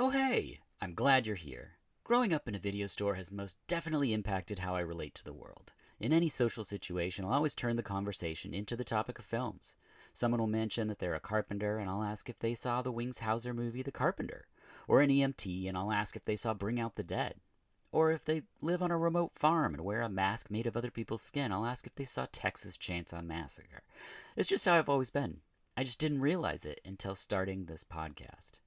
Oh hey, I'm glad you're here. Growing up in a video store has most definitely impacted how I relate to the world. In any social situation, I'll always turn the conversation into the topic of films. Someone will mention that they're a carpenter, and I'll ask if they saw the Wings Hauser movie The Carpenter. Or an EMT, and I'll ask if they saw Bring Out the Dead. Or if they live on a remote farm and wear a mask made of other people's skin, I'll ask if they saw Texas Chainsaw Massacre. It's just how I've always been. I just didn't realize it until starting this podcast.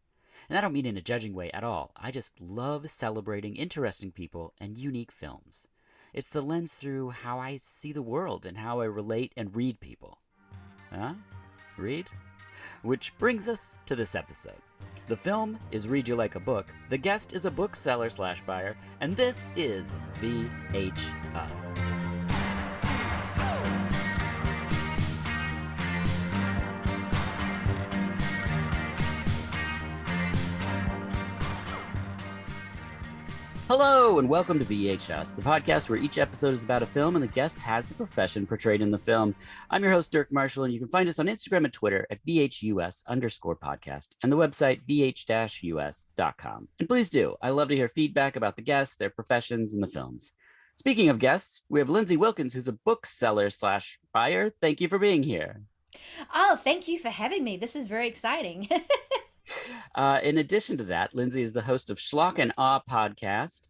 And I don't mean in a judging way at all. I just love celebrating interesting people and unique films. It's the lens through how I see the world and how I relate and read people. Huh? Read? Which brings us to this episode. The film is Read You Like a Book, the guest is a bookseller/buyer, and this is VH Us. Hello, and welcome to VHS, the podcast where each episode is about a film and the guest has the profession portrayed in the film. I'm your host, Dirk Marshall, and you can find us on Instagram and Twitter at VHUS_podcast and the website vh-us.com. And please do, I love to hear feedback about the guests, their professions, and the films. Speaking of guests, we have Lindsay Wilkins, who's a bookseller/buyer. Thank you for being here. Oh, thank you for having me. This is very exciting. In addition to that, Lindsay is the host of Schlock And Awe Podcast.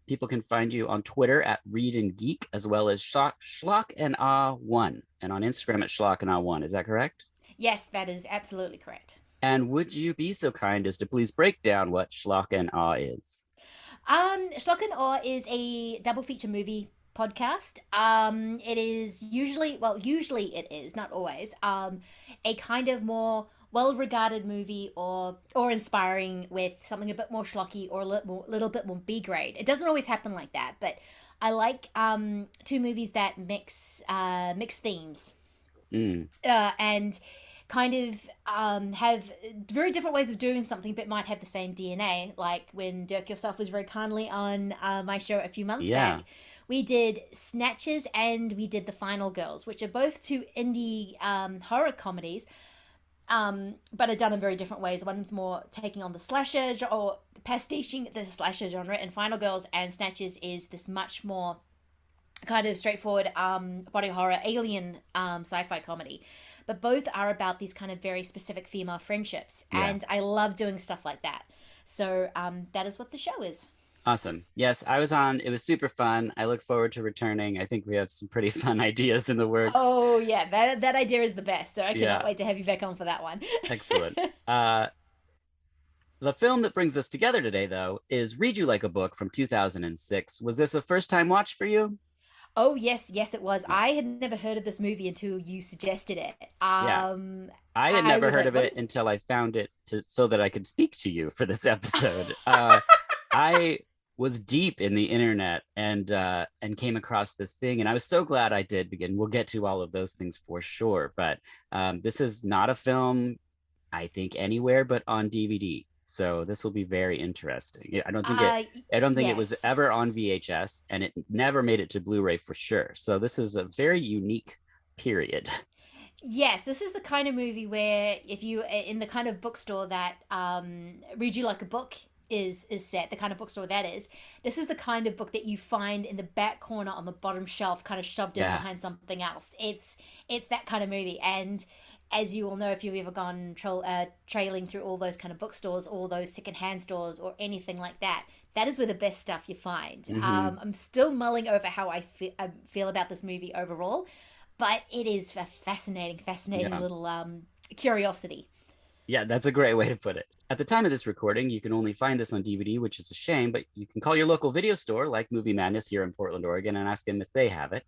People can find you on Twitter at Read and Geek, as well as Schlock And Awe 1, and on Instagram at Schlock And Awe 1. Is that correct? Yes, that is absolutely correct. And would you be so kind as to please break down what Schlock And Awe is? Schlock and Awe is a double feature movie podcast. It is usually it is, not always, a kind of more well-regarded movie or inspiring with something a bit more schlocky or a little bit more B grade. It doesn't always happen like that, but I like two movies that mix themes and kind of have very different ways of doing something, but might have the same DNA. Like when Dirk yourself was very kindly on my show a few months back. We did Snatchers and we did The Final Girls, which are both two indie horror comedies, but are done in very different ways. One's more taking on the slasher or pastiching the slasher genre, and Final Girls and Snatchers is this much more kind of straightforward body horror alien sci-fi comedy. But both are about these kind of very specific female friendships, and I love doing stuff like that. So that is what the show is. Awesome. Yes, I was on. It was super fun. I look forward to returning. I think we have some pretty fun ideas in the works. Oh, yeah. That idea is the best. So I cannot wait to have you back on for that one. Excellent. The film that brings us together today, though, is Read You Like a Book from 2006. Was this a first-time watch for you? Oh, yes, it was. I had never heard of this movie until you suggested it. I had never heard of it until I found it so that I could speak to you for this episode. I was deep in the internet and came across this thing, and I was so glad I did. Again, we'll get to all of those things for sure, but this is not a film, I think, anywhere but on DVD. So this will be very interesting. I don't think it was ever on VHS, and it never made it to Blu-ray for sure. So this is a very unique period. Yes, this is the kind of movie where if you in the kind of bookstore that Read You Like a Book is set, the kind of bookstore that is, this is the kind of book that you find in the back corner on the bottom shelf, kind of shoved in behind something else. It's that kind of movie. And as you all know, if you've ever gone trailing through all those kind of bookstores, all those secondhand stores or anything like that, that is where the best stuff you find. I'm still mulling over how I feel about this movie overall, but it is a fascinating little curiosity. Yeah, that's a great way to put it. At the time of this recording, you can only find this on DVD, which is a shame, but you can call your local video store like Movie Madness here in Portland, Oregon, and ask them if they have it.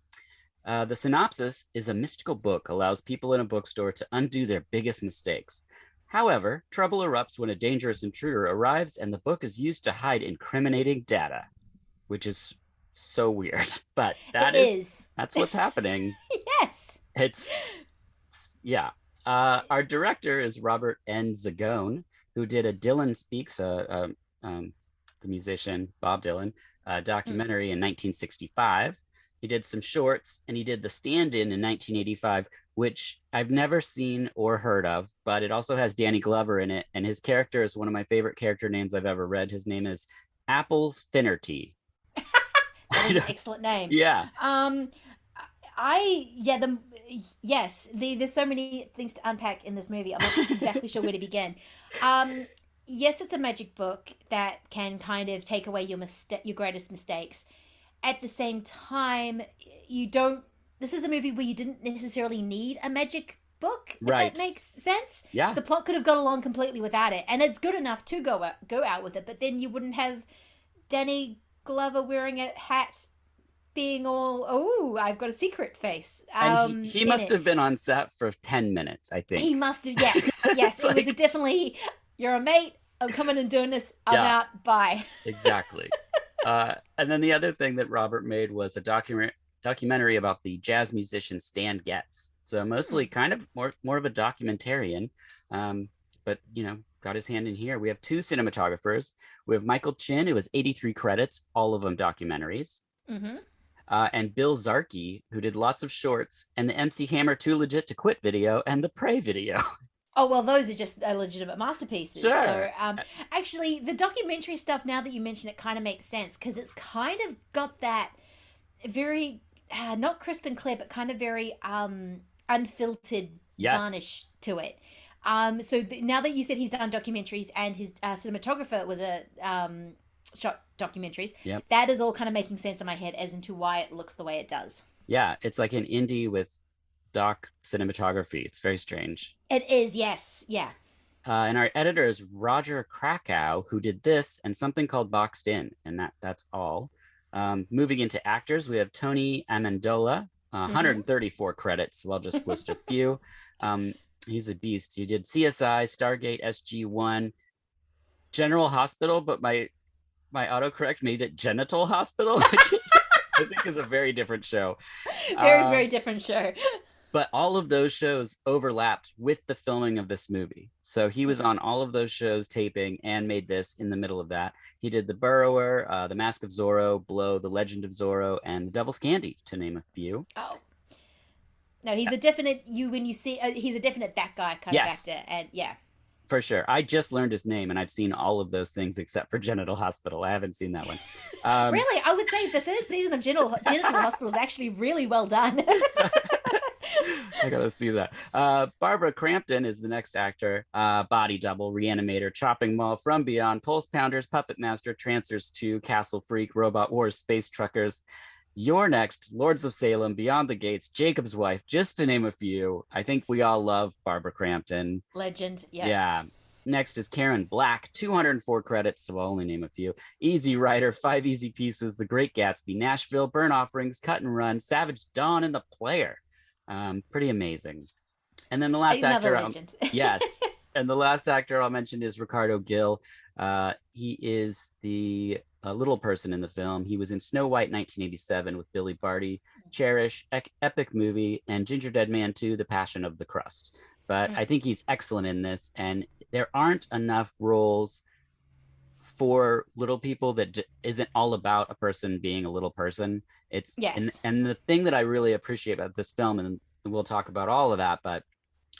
The synopsis is a mystical book allows people in a bookstore to undo their biggest mistakes. However, trouble erupts when a dangerous intruder arrives, and the book is used to hide incriminating data, which is so weird, but that's what's happening. Yes. Yeah. Our director is Robert N. Zagone, who did a Dylan Speaks, the musician Bob Dylan, documentary in 1965. He did some shorts, and he did The Stand-In in 1985, which I've never seen or heard of, but it also has Danny Glover in it, and his character is one of my favorite character names I've ever read. His name is Apples Finnerty. That is an excellent name. Yeah. I yeah the yes there's so many things to unpack in this movie. I'm not exactly sure where to begin. Yes, it's a magic book that can kind of take away your greatest mistakes. At the same time, you don't. This is a movie where you didn't necessarily need a magic book. If Right. that makes sense. Yeah. The plot could have got along completely without it, and it's good enough to go out with it. But then you wouldn't have Danny Glover wearing a hat being all, oh, I've got a secret face. And he must have been on set for 10 minutes, I think. He must have, yes. Yes, it was definitely, you're a mate, I'm coming and doing this, I'm out, bye. Exactly. And then the other thing that Robert made was a documentary about the jazz musician Stan Getz. So mostly kind of more of a documentarian, but, got his hand in here. We have 2 cinematographers. We have Michael Chin, who has 83 credits, all of them documentaries. Mm-hmm. And Bill Zarkey, who did lots of shorts, and the MC Hammer Too Legit to Quit video and the Prey video. Oh, well, those are just legitimate masterpieces. Sure. So, actually, the documentary stuff, now that you mention it, kind of makes sense, because it's kind of got that very, not crisp and clear, but kind of very unfiltered varnish to it. So now that you said he's done documentaries and his cinematographer was a shot documentaries, that is all kind of making sense in my head as into why it looks the way it does. Yeah, it's like an indie with doc cinematography. It's very strange. It is, yes. Yeah. And our editor is Roger Krakow, who did this and something called Boxed In, and that's all. Moving into actors, we have Tony Amendola, 134 credits, so I'll just list a few. He's a beast. He did CSI, Stargate, SG-1, General Hospital, but my autocorrect made it Genital Hospital, which I think is a very different show. Very different show. But all of those shows overlapped with the filming of this movie. So he was on all of those shows taping and made this in the middle of that. He did The Burrower, The Mask of Zorro, Blow, The Legend of Zorro, and The Devil's Candy, to name a few. Oh. No, he's a definite, he's a definite that guy kind of actor. And yeah. For sure. I just learned his name, and I've seen all of those things except for Genital Hospital. I haven't seen that one. Really? I would say the 3rd season of Genital Hospital is actually really well done. I gotta see that. Barbara Crampton is the next actor. Body Double, Reanimator, Chopping Mall, From Beyond, Pulse Pounders, Puppet Master, Trancers 2, Castle Freak, Robot Wars, Space Truckers. You're Next, Lords of Salem, Beyond the Gates, Jacob's Wife, just to name a few. I think we all love Barbara Crampton. Legend, yeah. Yeah. Next is Karen Black, 204 credits, so I'll only name a few. Easy Rider, 5 Easy Pieces, The Great Gatsby, Nashville, Burn Offerings, Cut and Run, Savage Dawn, and The Player. Pretty amazing. And then the last Another actor, legend. yes, and the last actor I'll mention is Ricardo Gill. He is the little person in the film. He was in Snow White 1987 with Billy Barty, Cherish, Epic Movie, and Ginger Dead Man 2, The Passion of the Crust. But I think he's excellent in this, and there aren't enough roles for little people that isn't all about a person being a little person. It's and the thing that I really appreciate about this film, and we'll talk about all of that, but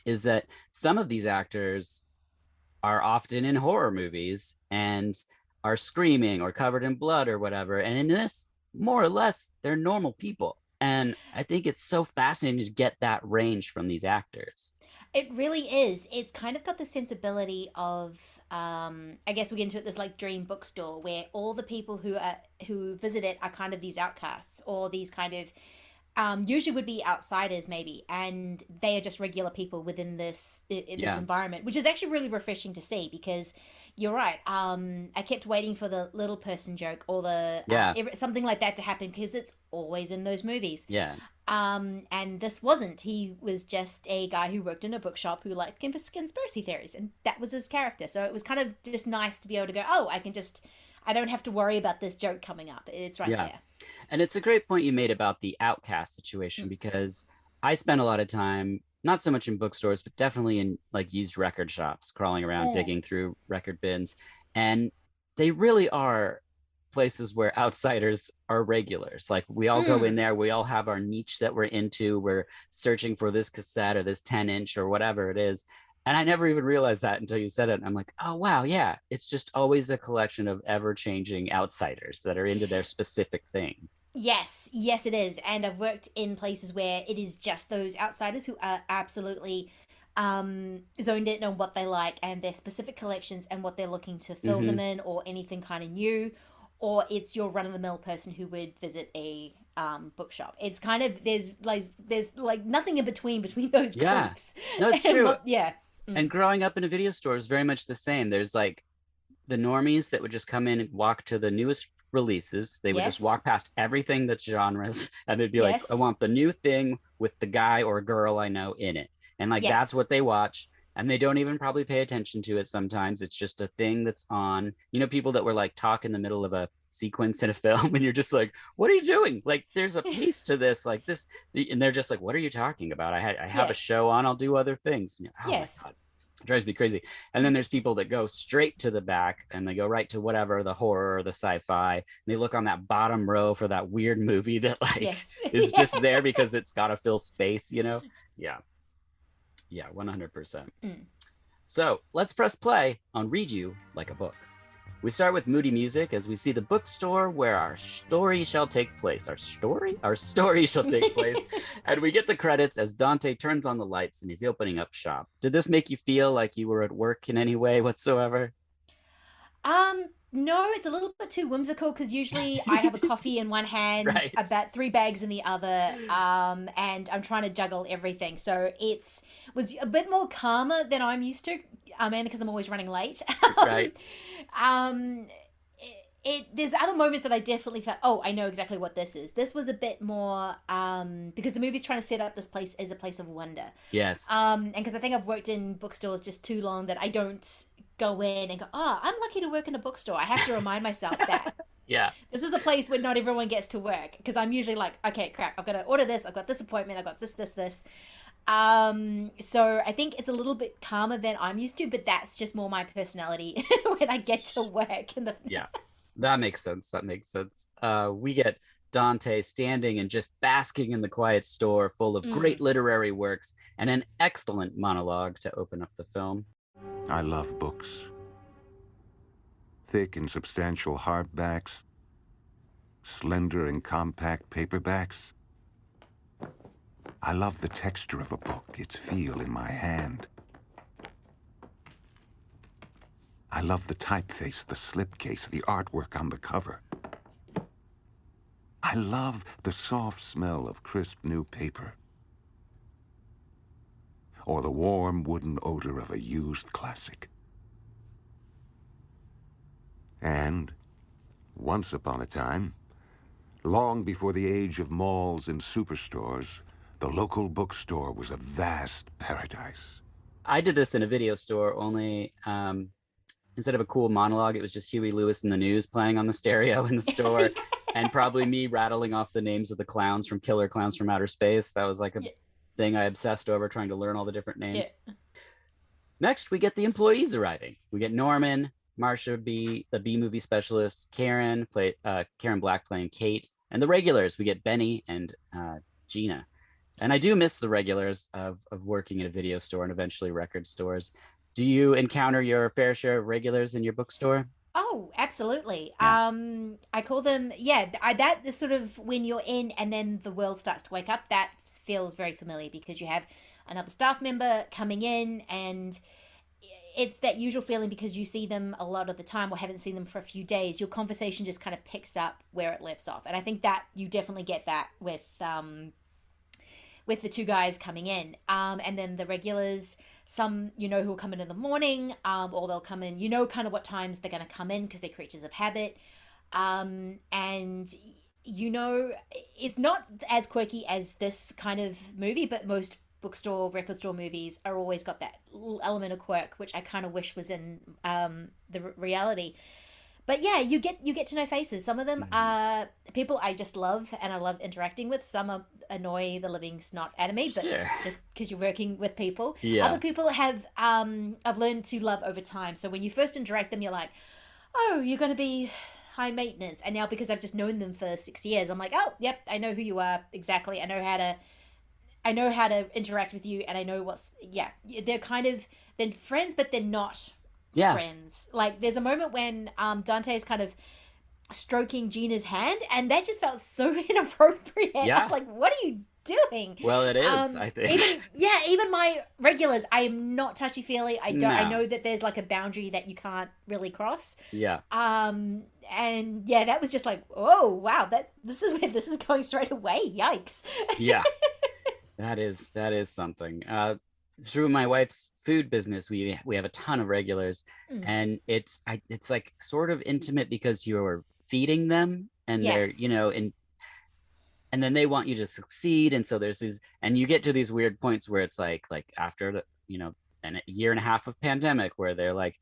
is that some of these actors are often in horror movies and are screaming or covered in blood or whatever. And in this, more or less, they're normal people. And I think it's so fascinating to get that range from these actors. It really is. It's kind of got the sensibility of, I guess we get into it, this like dream bookstore where all the people who visit it are kind of these outcasts or these kind of usually would be outsiders maybe, and they are just regular people within this environment, which is actually really refreshing to see, because you're right. I kept waiting for the little person joke or the something like that to happen, because it's always in those movies. Yeah. And this wasn't. He was just a guy who worked in a bookshop who liked conspiracy theories, and that was his character. So it was kind of just nice to be able to go, oh, I don't have to worry about this joke coming up. It's right there. And it's a great point you made about the outcast situation, because I spent a lot of time, not so much in bookstores, but definitely in like used record shops, crawling around, digging through record bins. And they really are places where outsiders are regulars. Like we all go in there, we all have our niche that we're into. We're searching for this cassette or this 10-inch or whatever it is. And I never even realized that until you said it. I'm like, oh, wow, yeah. It's just always a collection of ever-changing outsiders that are into their specific thing. Yes, it is. And I've worked in places where it is just those outsiders who are absolutely zoned in on what they like and their specific collections and what they're looking to fill them in, or anything kind of new. Or it's your run-of-the-mill person who would visit a bookshop. It's kind of, there's like nothing in between those groups. No, it's true. Yeah. And growing up in a video store is very much the same. There's like the normies that would just come in and walk to the newest releases. They would just walk past everything that's genres, and they'd be like, I want the new thing with the guy or girl I know in it. And like, that's what they watch. And they don't even probably pay attention to it sometimes. It's just a thing that's on. You know, people that were like talk in the middle of a sequence in a film, and you're just like, what are you doing? Like, there's a piece to this, like this. And they're just like, what are you talking about? I have a show on, I'll do other things. And my God, it drives me crazy. And then there's people that go straight to the back, and they go right to whatever, the horror or the sci-fi. And they look on that bottom row for that weird movie that like is just there because it's got to fill space, you know? Yeah. Yeah, 100%. So let's press play on Read You Like a Book. We start with moody music as we see the bookstore where our story shall take place. Our story shall take place. And we get the credits as Dante turns on the lights and he's opening up shop. Did this make you feel like you were at work in any way whatsoever? No, it's a little bit too whimsical because usually I have a coffee in one hand, about 3 bags in the other, and I'm trying to juggle everything. So was a bit more calmer than I'm used to, and because I'm always running late. There's other moments that I definitely felt, oh, I know exactly what this is. This was a bit more, because the movie's trying to set up this place as a place of wonder. Yes. And because I think I've worked in bookstores just too long that I don't go in and go, oh, I'm lucky to work in a bookstore. I have to remind myself that. This is a place where not everyone gets to work, because I'm usually like, okay, crap, I've got to order this, I've got this appointment, I've got this. So I think it's a little bit calmer than I'm used to, but that's just more my personality when I get to work. Yeah, that makes sense. We get Dante standing and just basking in the quiet store full of great literary works and an excellent monologue to open up the film. I love books. Thick and substantial hardbacks, slender and compact paperbacks. I love the texture of a book, its feel in my hand. I love the typeface, the slipcase, the artwork on the cover. I love the soft smell of crisp new paper, or the warm wooden odor of a used classic. And once upon a time, long before the age of malls and superstores, the local bookstore was a vast paradise. I did this in a video store, only instead of a cool monologue, it was just Huey Lewis and the News playing on the stereo in the store, and probably me rattling off the names of the clowns from Killer Clowns from Outer Space. That was like a thing I obsessed over, trying to learn all the different names. Next, we get the employees arriving. We get Norman, Marsha B, the B-movie specialist, Karen Black playing Kate, and the regulars. We get Benny and Gina. And I do miss the regulars of working in a video store and eventually record stores. Do you encounter your fair share of regulars in your bookstore? Oh, absolutely. Yeah. I call them, that is sort of when you're in and then the world starts to wake up. That feels very familiar because you have another staff member coming in, and it's that usual feeling because you see them a lot of the time or haven't seen them for a few days. Your conversation just kind of picks up where it left off. And I think that you definitely get that with the 2 guys coming in. And then the regulars, some who will come in the morning, or they'll come in, kind of what times they're going to come in because they're creatures of habit. And it's not as quirky as this kind of movie, but most bookstore, record store movies are always got that element of quirk, which I kind of wish was in the reality. But yeah, you get to know faces. Some of them are people I just love and I love interacting with. Some annoy the living snot out of me, but just because you're working with people. Yeah. Other people have I've learned to love over time. So when you first interact them, you're like, oh, you're going to be high maintenance. And now because I've just known them for 6 years, I'm like, oh, yep, I know who you are exactly. I know how to interact with you, and I know they're kind of, they're friends, but they're not friends. Like, there's a moment when Dante is kind of stroking Gina's hand, and that just felt so inappropriate. I was like, what are you doing? Well, it is, I think. Even my regulars, I am not touchy-feely. I know that there's like a boundary that you can't really cross. Yeah. And yeah, that was just like, oh wow, this is where this is going straight away. Yikes. Yeah. That is something. Through my wife's food business, we have a ton of regulars, and it's like sort of intimate because you're feeding them, and they're, you know, and then they want you to succeed, and so there's these, and you get to these weird points where it's like after the, you know, a year and a half of pandemic, where they're like,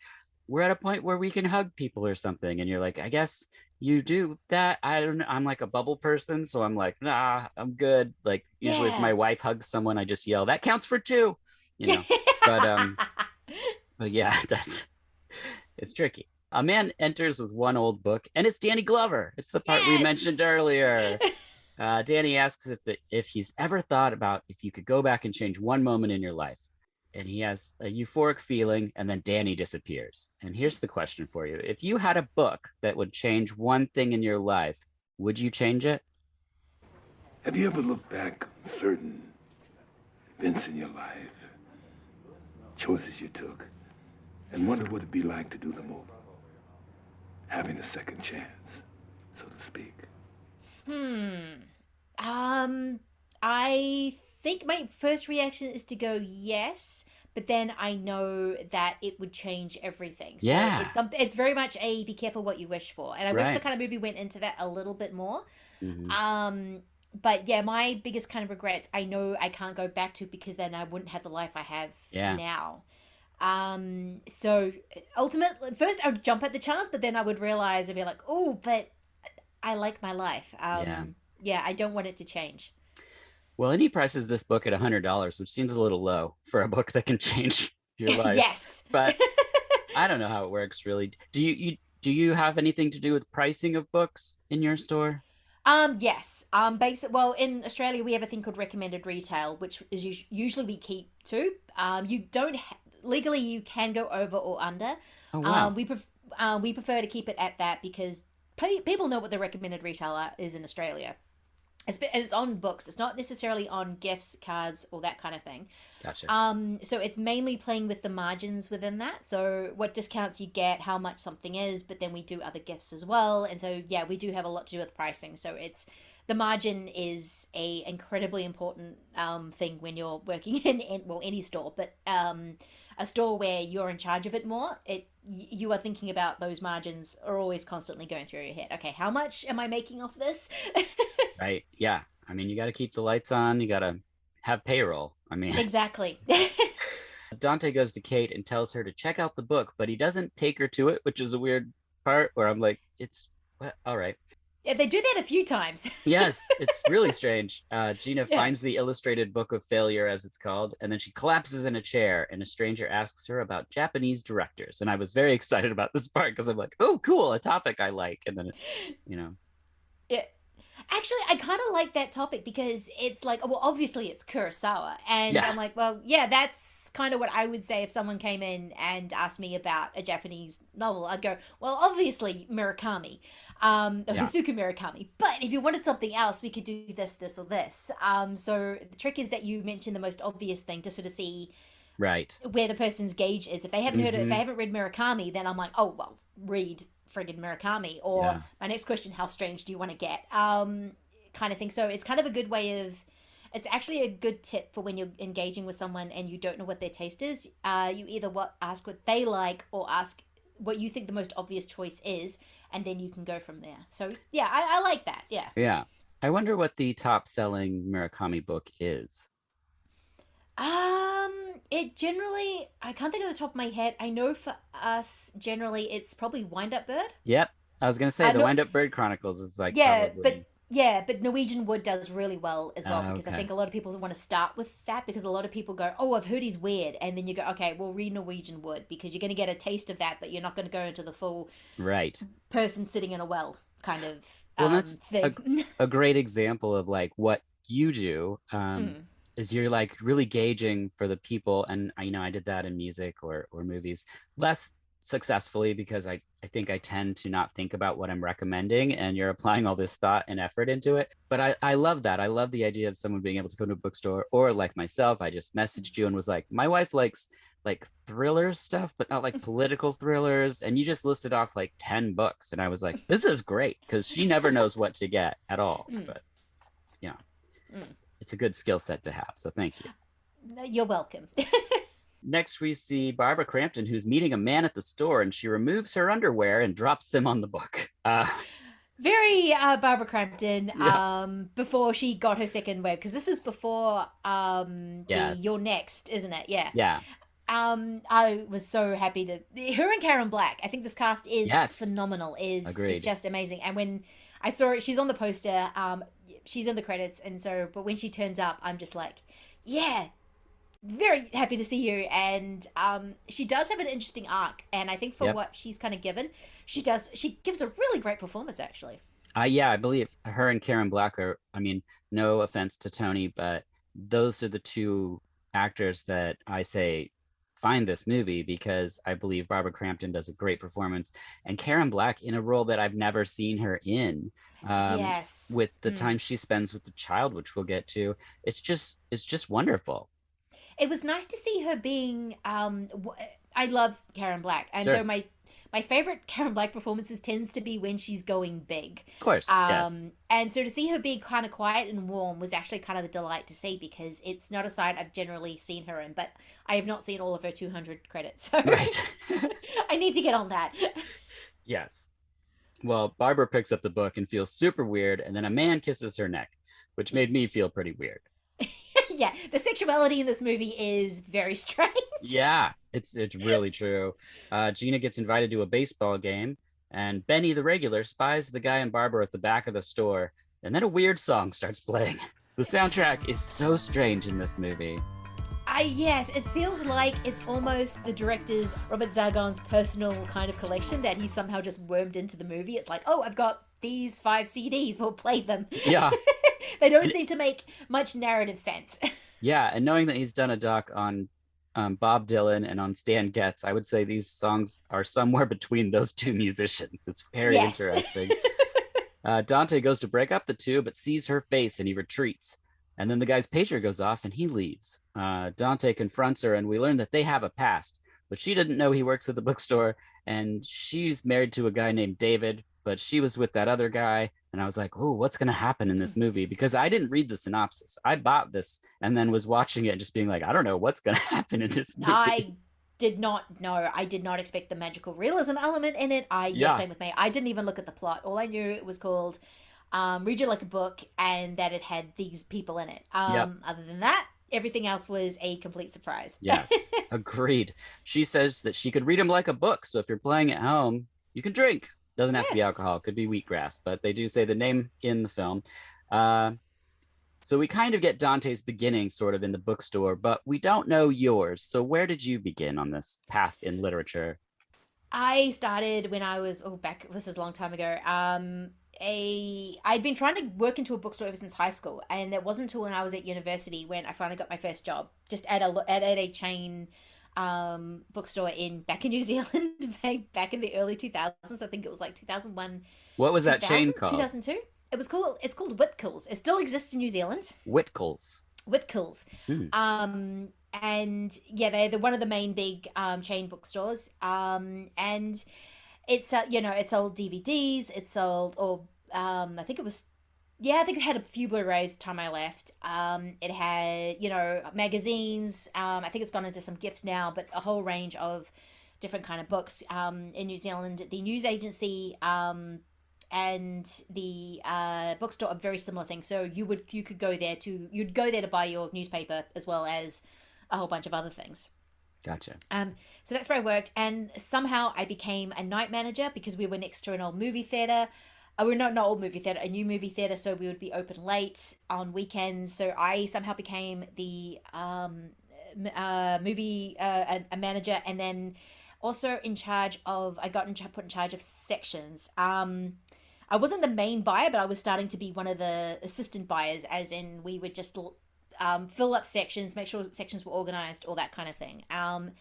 we're at a point where we can hug people or something, and you're like, I guess you do that. I don't know. I'm like a bubble person, so I'm like, nah, I'm good. Like, usually if my wife hugs someone, I just yell, that counts for two, you know. But yeah, it's tricky. A man enters with one old book, and it's Danny Glover. It's the part we mentioned earlier. Danny asks if he's ever thought about if you could go back and change one moment in your life. And he has a euphoric feeling, and then Danny disappears. And here's the question for you. If you had a book that would change one thing in your life, would you change it? Have you ever looked back on certain events in your life, choices you took, and wondered what it'd be like to do them over? Having a second chance, so to speak. I think my first reaction is to go yes, but then I know that it would change everything. So it's very much a be careful what you wish for. And I wish the kind of movie went into that a little bit more. But yeah, my biggest kind of regrets, I know I can't go back to, because then I wouldn't have the life I have now. So ultimately, first I would jump at the chance, but then I would realize and be like, oh, but I like my life. I don't want it to change. Well, and he prices this book at $100, which seems a little low for a book that can change your life. Yes. But I don't know how it works, really. Do you have anything to do with pricing of books in your store? Yes. Well, in Australia, we have a thing called recommended retail, which is usually we keep to. You don't legally, you can go over or under. Oh, wow. We prefer to keep it at that, because people know what the recommended retailer is in Australia. It's on books. It's not necessarily on gifts, cards, or that kind of thing. Gotcha. So it's mainly playing with the margins within that. So what discounts you get, how much something is, but then we do other gifts as well. And so, yeah, we do have a lot to do with pricing. So the margin is a incredibly important thing when you're working in any store, but a store where you're in charge of it more, you are thinking about those margins are always constantly going through your head. Okay, how much am I making off this? Right. Yeah. I mean, you got to keep the lights on. You got to have payroll. I mean, exactly. Dante goes to Kate and tells her to check out the book, but he doesn't take her to it, which is a weird part where I'm like, all right. Yeah, they do that a few times. Yes, it's really strange. Gina finds the illustrated book of failure, as it's called, and then she collapses in a chair, and a stranger asks her about Japanese directors. And I was very excited about this part because I'm like, oh, cool, a topic I like. And then, Yeah. Actually, I kind of like that topic because it's like, well, obviously it's Kurosawa. And I'm like, well, yeah, that's kind of what I would say if someone came in and asked me about a Japanese novel. I'd go, well, obviously Murakami, Haruki Murakami. But if you wanted something else, we could do this, this, or this. So the trick is that you mention the most obvious thing to sort of see where the person's gauge is. If they haven't heard it, if they haven't read Murakami, then I'm like, oh, well, read friggin' Murakami, or my next question, how strange do you want to get, kind of thing. So it's kind of a good way of, it's actually a good tip for when you're engaging with someone and you don't know what their taste is. You either ask what they like or ask what you think the most obvious choice is, and then you can go from there. So yeah, I like that. Yeah I wonder what the top selling Murakami book is. It generally, I can't think of the top of my head. I know for us, generally, it's probably Wind Up Bird. Yep. I was going to say the Wind Up Bird Chronicles is like, yeah, probably... Yeah, but Norwegian Wood does really well as well, because I Okay. think a lot of people want to start with that, because a lot of people go, oh, I've heard he's weird. And then you go, okay, well, read Norwegian Wood, because you're going to get a taste of that, but you're not going to go into the full Right. person sitting in a well kind of Well, that's thing. a great example of like what you do. Mm. Is you're like really gauging for the people, and I did that in music or movies less successfully because I think I tend to not think about what I'm recommending, and you're applying all this thought and effort into it. But I love that. I love the idea of someone being able to go to a bookstore, or like myself, I just messaged you and was like, my wife likes like thriller stuff, but not like political thrillers. And you just listed off like 10 books. And I was like, this is great, because she never knows what to get at all. Mm. But yeah, Mm. it's a good skill set to have. So thank you. You're welcome. Next, we see Barbara Crampton, who's meeting a man at the store, and she removes her underwear and drops them on the book. Very Barbara Crampton, Yeah. before she got her second wave, because this is before Yeah. You're Next, isn't it? Yeah. Yeah. I was so happy to her and Karen Black. I think this cast is Yes. phenomenal. Is Agreed. just amazing. And when I saw it, she's on the poster. She's in the credits, and so but when she turns up, I'm just like, yeah, very happy to see you. And she does have an interesting arc, and I think for Yep. what she's kind of given, she gives a really great performance actually. Yeah, I believe her and Karen Black are, I mean, no offense to Tony, but those are the two actors that I say find this movie, because I believe Barbara Crampton does a great performance, and Karen Black in a role that I've never seen her in. Yes. With the time she spends with the child, which we'll get to, it's just wonderful. It was nice to see her being. I love Karen Black, and Sure. though my favorite Karen Black performances tends to be when she's going big. Of course, yes. And so to see her be kind of quiet and warm was actually kind of a delight to see, because it's not a side I've generally seen her in, but I have not seen all of her 200 credits, so Right. I need to get on that. Yes. Well, Barbara picks up the book and feels super weird, and then a man kisses her neck, which made me feel pretty weird. Yeah, the sexuality in this movie is very strange. Yeah, it's really true. Gina gets invited to a baseball game, and Benny the regular spies the guy and Barbara at the back of the store, and then a weird song starts playing. The soundtrack is so strange in this movie. Yes, it feels like it's almost the director's, Robert Zagon's, personal kind of collection that he somehow just wormed into the movie. It's like, oh, I've got these 5 CDs, we'll play them. Yeah. They don't seem to make much narrative sense. Yeah, and knowing that he's done a doc on Bob Dylan and on Stan Getz, I would say these songs are somewhere between those two musicians. It's very Yes. interesting. Dante goes to break up the two, but sees her face and he retreats. And then the guy's pager goes off and he leaves. Dante confronts her, and we learn that they have a past, but she didn't know he works at the bookstore, and she's married to a guy named David, but she was with that other guy. And I was like, oh, what's going to happen in this movie? Because I didn't read the synopsis. I bought this and then was watching it and just being like, I don't know what's going to happen in this movie. I did not know. I did not expect the magical realism element in it. Yeah. Same with me. I didn't even look at the plot. All I knew it was called Read You Like a Book, and that it had these people in it. Yep. Other than that, everything else was a complete surprise. Yes, agreed. She says that she could read them like a book. So if you're playing at home, you can drink. Doesn't have to be Yes. alcohol. It could be wheatgrass, but they do say the name in the film. So we kind of get Dante's beginning sort of in the bookstore, but we don't know yours. So where did you begin on this path in literature? I started when I was back. This is a long time ago. I'd been trying to work into a bookstore ever since high school, and it wasn't until when I was at university when I finally got my first job, just at a chain bookstore back in New Zealand, back in the early 2000s. I think it was like 2001. What was that chain 2000? called? 2002. It was cool. It's called Whitkills. It still exists in New Zealand. Whitkills. Whitkills. Hmm. And yeah, they're one of the main big chain bookstores. And it's it sold DVDs. It sold, I think it was, yeah, I think it had a few Blu-rays time I left. It had magazines. I think it's gone into some gifts now, but a whole range of different kind of books. In New Zealand, the news agency and the bookstore are very similar things. So you'd go there to buy your newspaper as well as a whole bunch of other things. Gotcha. So that's where I worked, and somehow I became a night manager because we were next to an old movie theater. we're not old movie theater, a new movie theater, so we would be open late on weekends. So I somehow became the movie a manager, and then also in charge of, I got put in charge of sections. I wasn't the main buyer, but I was starting to be one of the assistant buyers, as in we would just fill up sections, make sure sections were organized, all that kind of thing. And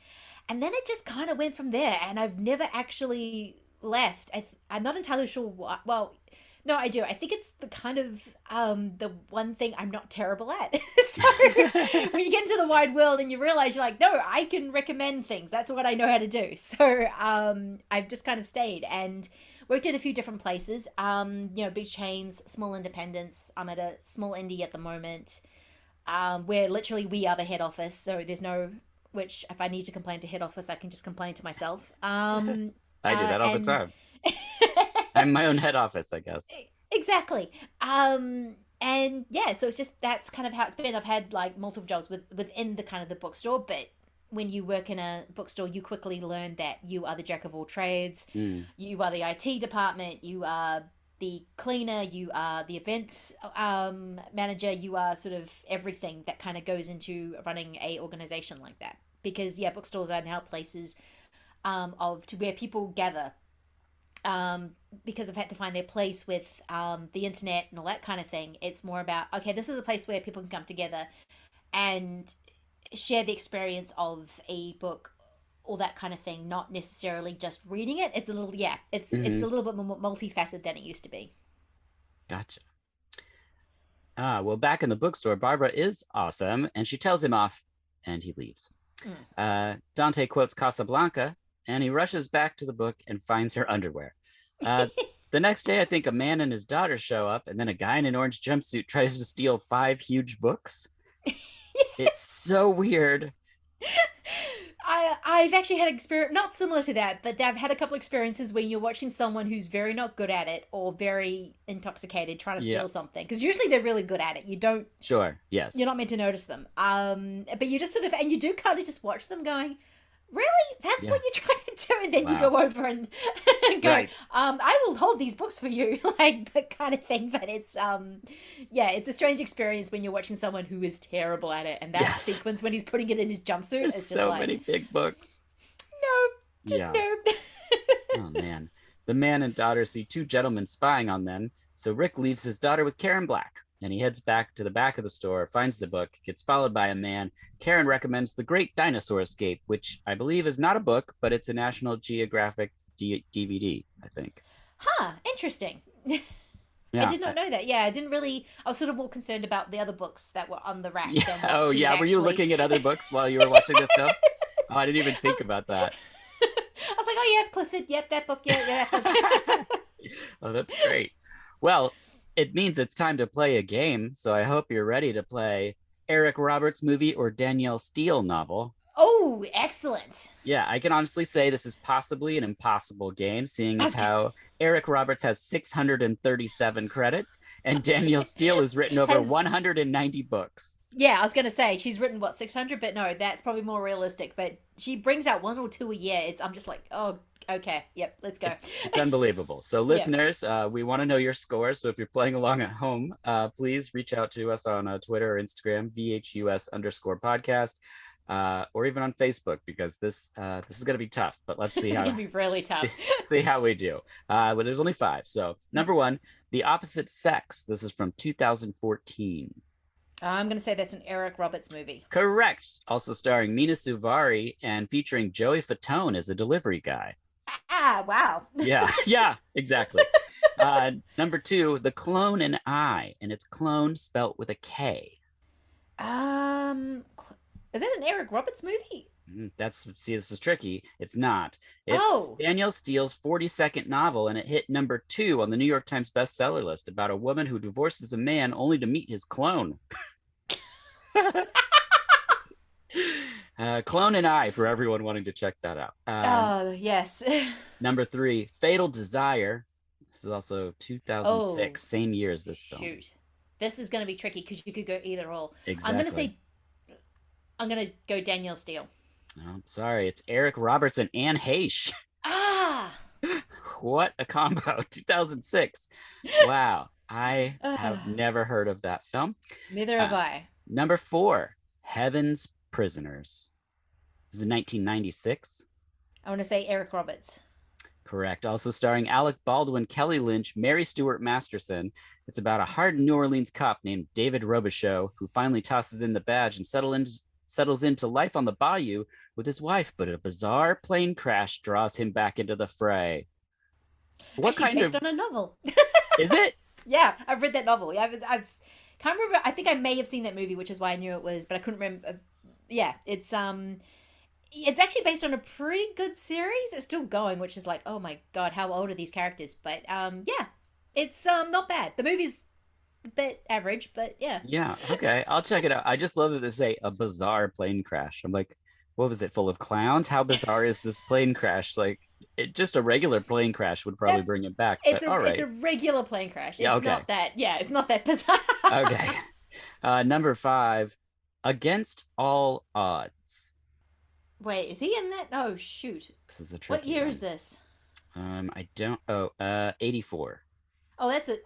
then it just kind of went from there, and I've never actually left. I'm not entirely sure what. Well, no, I do. I think it's the kind of the one thing I'm not terrible at. So when you get into the wide world and you realize you're like, no, I can recommend things. That's what I know how to do. So I've just kind of stayed and worked at a few different places. Big chains, small independents. I'm at a small indie at the moment, where literally we are the head office. So there's no, which if I need to complain to head office, I can just complain to myself. I do that all the time. I'm my own head office, I guess. Exactly. And yeah, so it's just, that's kind of how it's been. I've had like multiple jobs within the kind of the bookstore, but when you work in a bookstore, you quickly learn that you are the jack of all trades. You are the IT department, you are the cleaner, you are the event manager, you are sort of everything that kind of goes into running a organization like that. Because yeah, bookstores are now places to where people gather. Because I've had to find their place with the internet and all that kind of thing. It's more about, okay, this is a place where people can come together and share the experience of a book, all that kind of thing, not necessarily just reading it. It's a little, it's a little bit more multifaceted than it used to be. Gotcha. Well, back in the bookstore, Barbara is awesome, and she tells him off, and he leaves. Dante quotes Casablanca, and he rushes back to the book and finds her underwear. The next day, I think a man and his daughter show up, and then a guy in an orange jumpsuit tries to steal 5 huge books. It's so weird. I've actually had experience, not similar to that, but I've had a couple experiences when you're watching someone who's very not good at it or very intoxicated trying to steal something. Because usually they're really good at it. You don't... Sure, yes. You're not meant to notice them. But you just sort of... And you do kind of just watch them going... Really? That's what you're trying to do? And then you go over and go, right. I will hold these books for you, like that kind of thing. But it's, it's a strange experience when you're watching someone who is terrible at it. And that sequence when he's putting it in his jumpsuit is just so like... many big books. No. Oh, man. The man and daughter see 2 gentlemen spying on them. So Rick leaves his daughter with Karen Black. And he heads back to the back of the store, finds the book, gets followed by a man. Karen recommends The Great Dinosaur Escape, which I believe is not a book, but it's a National Geographic DVD, I think. Huh, interesting. Yeah. I did not know that. Yeah, I didn't really... I was sort of more concerned about the other books that were on the rack. Yeah. Than what Were you looking at other books while you were watching this film? Oh, I didn't even think about that. I was like, oh yeah, Clifford, yep, that book, yeah, that book. Oh, that's great. Well... It means it's time to play a game, so I hope you're ready to play Eric Roberts movie or Danielle Steele novel. Oh, excellent. Yeah, I can honestly say this is possibly an impossible game, seeing as how Eric Roberts has 637 credits, and Danielle Steele has written over 190 books. Yeah, I was going to say, she's written, 600? But no, that's probably more realistic. But she brings out 1 or 2 a year. I'm just like, oh, okay, yep, let's go. It's unbelievable. So listeners, we want to know your scores. So if you're playing along at home, please reach out to us on Twitter or Instagram, VHUS_podcast, or even on Facebook, because this is going to be tough. But let's see it's going to be really tough. see how we do. But there's only 5. So number 1, The Opposite Sex. This is from 2014. I'm going to say that's an Eric Roberts movie. Correct. Also starring Mina Suvari and featuring Joey Fatone as a delivery guy. Ah, wow. Yeah, exactly. Number 2, The Clone and I, and it's clone spelt with a K. Is that an Eric Roberts movie? This is tricky. It's not. It's Danielle Steele's 42nd novel, and it hit number 2 on the New York Times bestseller list about a woman who divorces a man only to meet his clone. Clone and I, for everyone wanting to check that out. Yes. Number 3, Fatal Desire. This is also 2006, same year as this film. Shoot. This is going to be tricky because you could go either or. Exactly. I'm going to go Danielle Steele. Oh, sorry, it's Eric Roberts and Anne Heche. what a combo. 2006. Wow. I have never heard of that film. Neither have I. Number 4, Heaven's Prisoners. This is 1996. I want to say Eric Roberts. Correct. Also starring Alec Baldwin, Kelly Lynch, Mary Stuart Masterson. It's about a hardened New Orleans cop named David Robichaux who finally tosses in the badge and settles into life on the bayou with his wife, but a bizarre plane crash draws him back into the fray. What Actually, kind based on a novel. Is it? Yeah, I've read that novel. Yeah, I've can't remember. I think I may have seen that movie, which is why I knew it was, but I couldn't remember. Yeah, it's actually based on a pretty good series. It's still going, which is like, oh my god, how old are these characters? But yeah, it's not bad. The movie's a bit average, but yeah. Yeah, okay. I'll check it out. I just love that they say a bizarre plane crash. I'm like, what was it, full of clowns? How bizarre is this plane crash? Like, just a regular plane crash would probably bring it back. It's all right. It's a regular plane crash. Yeah, it's not that. Yeah, it's not that bizarre. Okay. Number 5, Against All Odds. Wait, is he in that? Oh shoot! This is a tricky What year one. is this? I don't. 84. Oh, that's a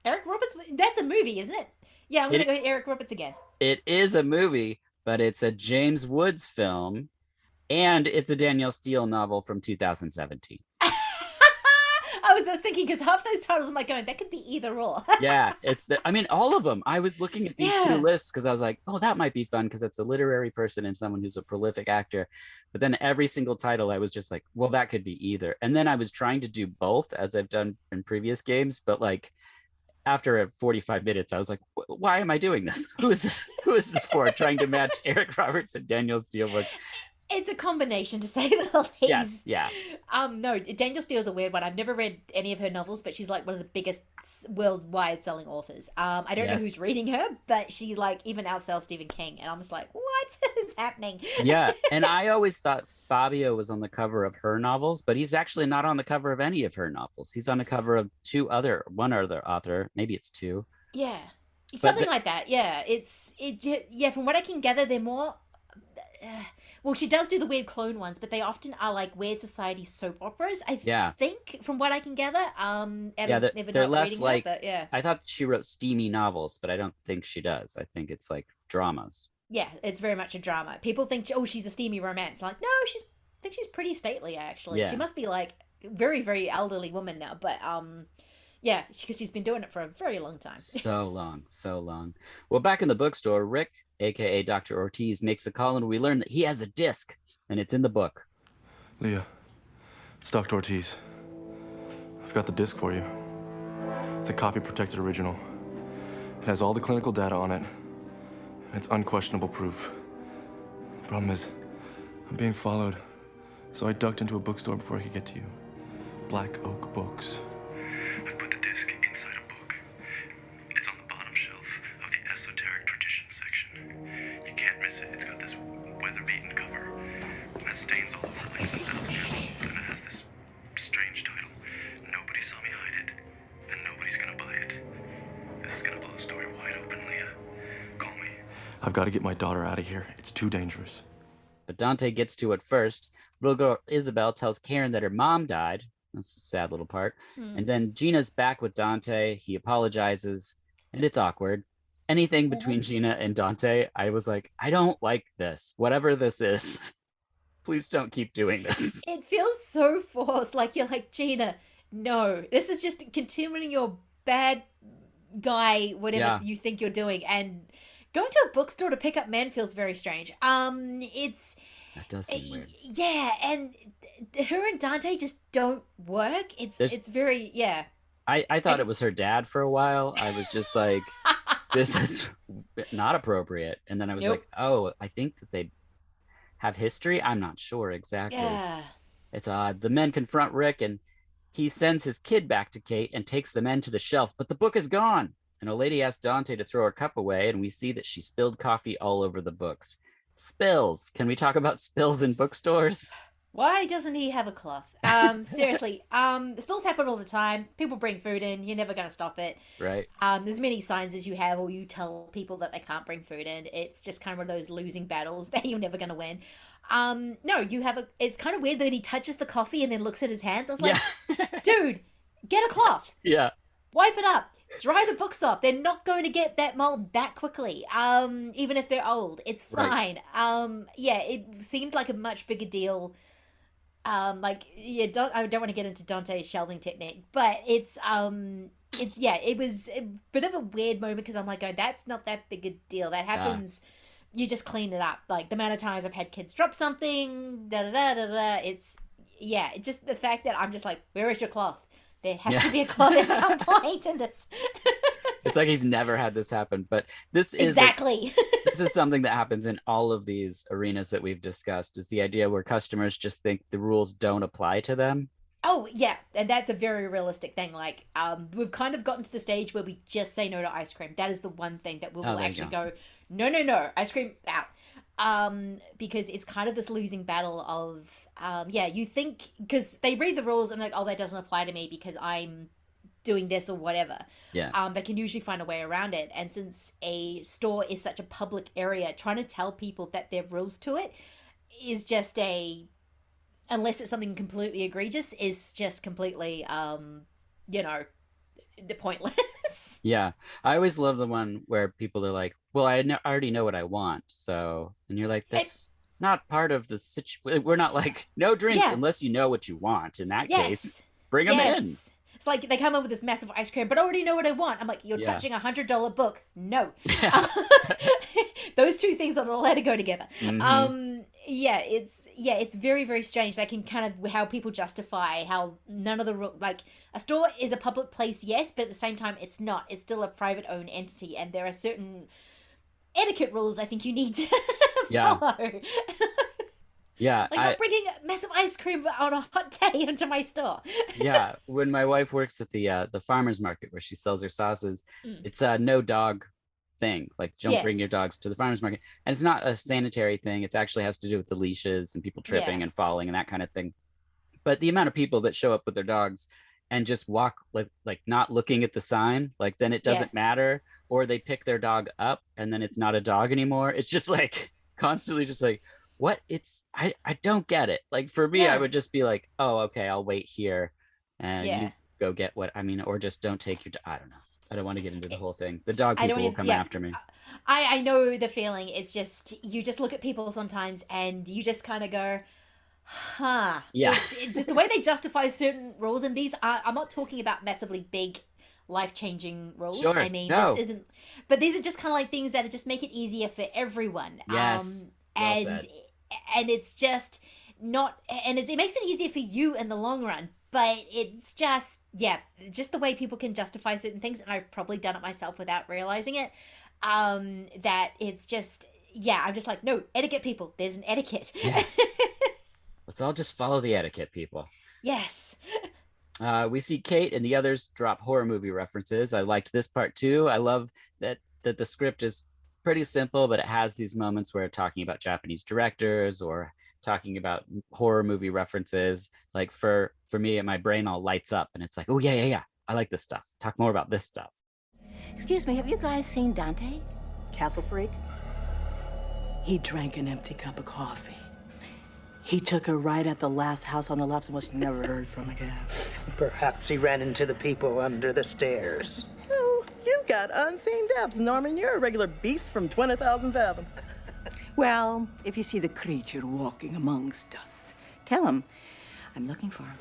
Eric Roberts. That's a movie, isn't it? Yeah, I'm gonna go Eric Roberts again. It is a movie, but it's a James Woods film, and it's a Danielle Steele novel from 2017. I was thinking, because half those titles I'm like going, that could be either or. Yeah, all of them. I was looking at these two lists because I was like, oh, that might be fun because it's a literary person and someone who's a prolific actor. But then every single title, I was just like, well, that could be either. And then I was trying to do both, as I've done in previous games, but like after 45 minutes, I was like, why am I doing this? Who is this for? Trying to match Eric Roberts and Danielle Steele books. It's a combination, to say the least. Yes, yeah. No, Danielle Steele's a weird one. I've never read any of her novels, but she's like one of the biggest worldwide selling authors. I don't know who's reading her, but she like even outsells Stephen King, and I'm just like, what is happening? Yeah, and I always thought Fabio was on the cover of her novels, but he's actually not on the cover of any of her novels. He's on the cover of one other author, maybe it's 2. Yeah, something like that. Yeah, yeah. From what I can gather, they're more. Well, she does do the weird clone ones, but they often are like Weird Society soap operas. I think, from what I can gather. They're less like. Her, but yeah, I thought she wrote steamy novels, but I don't think she does. I think it's like dramas. Yeah, it's very much a drama. People think, oh, she's a steamy romance. Like, no, I think she's pretty stately actually. Yeah. She must be like very, very elderly woman now, but yeah, because she's been doing it for a very long time. So long. Well, back in the bookstore, Rick, a.k.a. Dr. Ortiz, makes a call, and we learn that he has a disc, and it's in the book. Leah, it's Dr. Ortiz. I've got the disc for you. It's a copy-protected original. It has all the clinical data on it, and it's unquestionable proof. The problem is, I'm being followed, so I ducked into a bookstore before I could get to you. Black Oak Books. I put the disc inside a book. It's on the bottom shelf of the esoteric tradition section. You can't miss it. It's got this weather-beaten cover. It has stains all over the place, 1,000 years old, and it has this strange title. Nobody saw me hide it, and nobody's gonna buy it. This is gonna blow the story wide open, Leah. Call me. I've got to get my daughter out of here. It's too dangerous. But Dante gets to it first. Little girl Isabel tells Karen that her mom died. That's a sad little part. And then Gina's back with Dante. He apologizes, and it's awkward. Anything between Gina and Dante, I was like, I don't like this. Whatever this is, please don't keep doing this. It feels so forced. Like, you're like, Gina, no. This is just continuing your bad guy, whatever you think you're doing. And going to a bookstore to pick up men feels very strange. That does seem weird. Yeah, and her and Dante just don't work. It's very, yeah. I thought it was her dad for a while. I was just like, this is not appropriate. And then I was like, oh, I think that they have history. I'm not sure exactly. Yeah. It's odd. The men confront Rick, and he sends his kid back to Kate and takes the men to the shelf, but the book is gone. And a lady asks Dante to throw her cup away, and we see that she spilled coffee all over the books. Spills. Can we talk about spills in bookstores? Why doesn't he have a cloth? Seriously, the spills happen all the time. People bring food in. You're never going to stop it. Right. There's many signs as you have, or you tell people that they can't bring food in. It's just kind of one of those losing battles that you're never going to win. No, it's kind of weird that he touches the coffee and then looks at his hands. I was like, Dude, get a cloth. Yeah. Wipe it up. Dry the books off. They're not going to get that mold that quickly. Even if they're old, it's fine. Right. Yeah, it seemed like a much bigger deal. I don't want to get into Dante's shelving technique, but it was a bit of a weird moment because I'm like, oh, that's not that big a deal. That happens. You just clean it up. Like the amount of times I've had kids drop something, It's just the fact that I'm just like, where is your cloth? There has to be a cloth at some point in this. It's like he's never had this happen, but this is exactly. This is something that happens in all of these arenas that we've discussed, is the idea where customers just think the rules don't apply to them. Oh, yeah. And that's a very realistic thing. Like, we've kind of gotten to the stage where we just say no to ice cream. That is the one thing that we will actually go, no, ice cream out. Because it's kind of this losing battle of, you think, because they read the rules and like, oh, that doesn't apply to me because I'm doing this or whatever. Yeah. They can usually find a way around it. And since a store is such a public area, trying to tell people that there are rules to it is just unless it's something completely egregious, is just completely, pointless. Yeah. I always love the one where people are like, well, I already know what I want. So, and you're like, that's not part of the situation. We're not like, no drinks unless you know what you want. In that case, bring them in. It's like they come up with this massive ice cream, but I already know what I want. I'm like, you're touching $100 book. No. Yeah. Those two things are not allowed to go together. Mm-hmm. It's very, very strange. That can kind of how people justify how none of the like a store is a public place, yes, but at the same time it's not. It's still a private owned entity, and there are certain etiquette rules I think you need to follow. Yeah, like not bringing massive ice cream on a hot day into my store. Yeah, when my wife works at the farmer's market where she sells her sauces, it's a no dog thing. Like, don't bring your dogs to the farmer's market. And it's not a sanitary thing. It actually has to do with the leashes and people tripping and falling and that kind of thing. But the amount of people that show up with their dogs and just walk like not looking at the sign, like then it doesn't matter, or they pick their dog up and then it's not a dog anymore. It's just like constantly just like, what? I don't get it. Like for me, I would just be like, oh, okay, I'll wait here and you go get what I mean, or just don't take your I don't know. I don't want to get into the whole thing. The dog people will come after me. I know the feeling. It's just, you just look at people sometimes and you just kind of go, huh. Yeah. It's just the way they justify certain rules. And these are, I'm not talking about massively big life-changing rules. Sure. I mean, this isn't, but these are just kind of like things that just make it easier for everyone. Yes. And it's just not, and it makes it easier for you in the long run. But it's just, just the way people can justify certain things. And I've probably done it myself without realizing it. That it's just, I'm just like, no, etiquette, people. There's an etiquette. Yeah. Let's all just follow the etiquette, people. Yes. We see Kate and the others drop horror movie references. I liked this part too. I love that the script is pretty simple, but it has these moments where talking about Japanese directors or talking about horror movie references. Like for me, my brain all lights up and it's like, oh yeah, I like this stuff. Talk more about this stuff. Excuse me, have you guys seen Dante? Castle Freak? He drank an empty cup of coffee. He took her right at the last house on the left and was never heard from again. Perhaps he ran into the people under the stairs. Oh, you've got unseen depths, Norman. You're a regular beast from 20,000 fathoms. Well, if you see the creature walking amongst us, tell him I'm looking for him.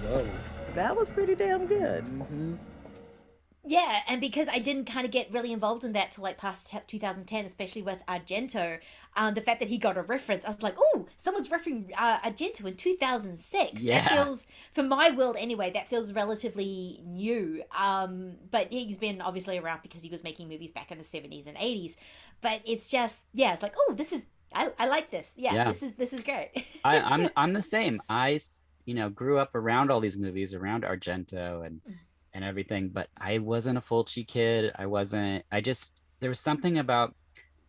Whoa. That was pretty damn good. Mm-hmm. Yeah, and because I didn't kind of get really involved in that till like past 2010, especially with Argento, the fact that he got a reference, I was like, oh, someone's referencing Argento in 2006. Yeah. That feels, for my world anyway, that feels relatively new. But he's been obviously around because he was making movies back in the 70s and 80s. But it's just, it's like, oh, this is, I like this. Yeah. This is great. I'm the same. I grew up around all these movies, around Argento and everything, but I wasn't a Fulci kid. There was something about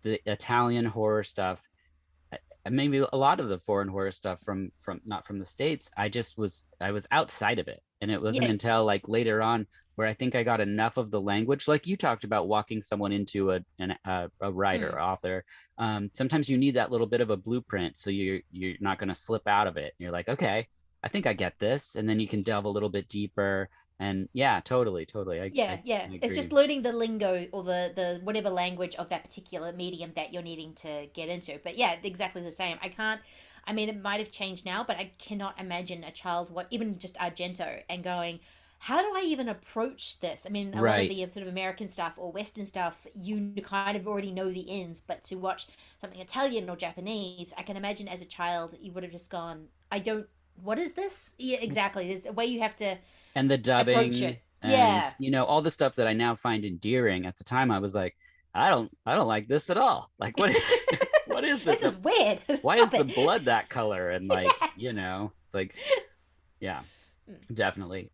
the Italian horror stuff. maybe a lot of the foreign horror stuff from not from the States, I was outside of it. And it wasn't until like later on where I think I got enough of the language, like you talked about walking someone into a writer or author. Sometimes you need that little bit of a blueprint, so you're not going to slip out of it. You're like, okay, I think I get this, and then you can delve a little bit deeper. And yeah, totally. I It's just learning the lingo or the whatever language of that particular medium that you're needing to get into. But yeah, exactly the same. I mean, it might have changed now, but I cannot imagine a child, even just Argento, and going, how do I even approach this? I mean, a lot of the sort of American stuff or Western stuff, you kind of already know the ends, but to watch something Italian or Japanese, I can imagine as a child, you would have just gone, what is this? Yeah, exactly. There's a way you have to and the dubbing approach it. And, all the stuff that I now find endearing. At the time I was like, I don't like this at all. Like, what is what is this? This is weird. Why is the blood that color? And like, like, yeah, definitely.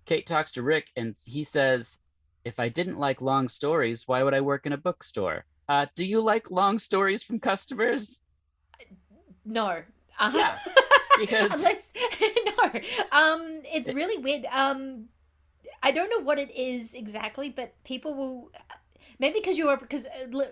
Kate talks to Rick and he says, if I didn't like long stories, why would I work in a bookstore? Do you like long stories from customers? No. Yeah. Because it's really weird. I don't know what it is exactly, but people will maybe because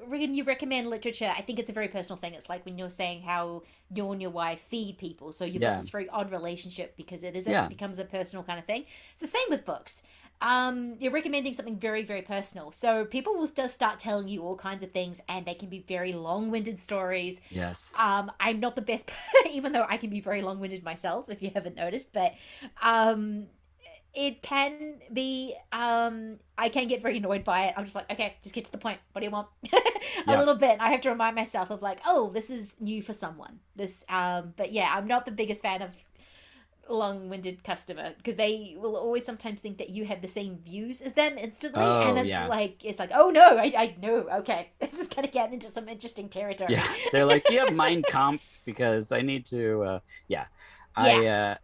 when you recommend literature, I think it's a very personal thing. It's like when you're saying how you and your wife feed people, so you've got this very odd relationship because it becomes a personal kind of thing. It's the same with books. You're recommending something very, very personal. So people will just start telling you all kinds of things, and they can be very long-winded stories. Yes. I'm not the best, even though I can be very long-winded myself, if you haven't noticed, but it can be, I can get very annoyed by it. I'm just like, okay, just get to the point. What do you want? A little bit. I have to remind myself of like, oh, this is new for someone. But yeah, I'm not the biggest fan of long-winded customer because they will always sometimes think that you have the same views as them instantly, and it's like oh no, I know, okay, this is gonna get into some interesting territory. Yeah, they're like, do you have Mein Kampf? Because I need to I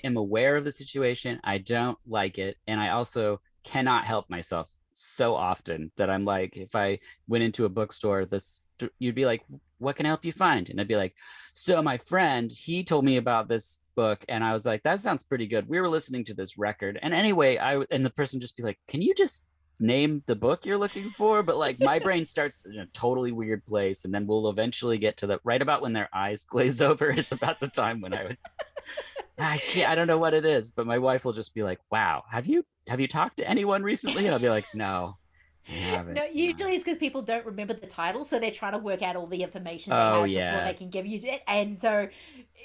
am aware of the situation. I don't like it, and I also cannot help myself so often that I'm like, if I went into a bookstore, you'd be like, what can I help you find? And I'd be like, so my friend, he told me about this book, and I was like, that sounds pretty good. We were listening to this record, and anyway, and the person just be like, can you just name the book you're looking for? But like my brain starts in a totally weird place, and then we'll eventually get to the right about when their eyes glaze over is about the time when I don't know what it is, but my wife will just be like, wow, have you talked to anyone recently? And I'll be like, no. No, usually it's because people don't remember the title, so they're trying to work out all the information they have before they can give you it. And so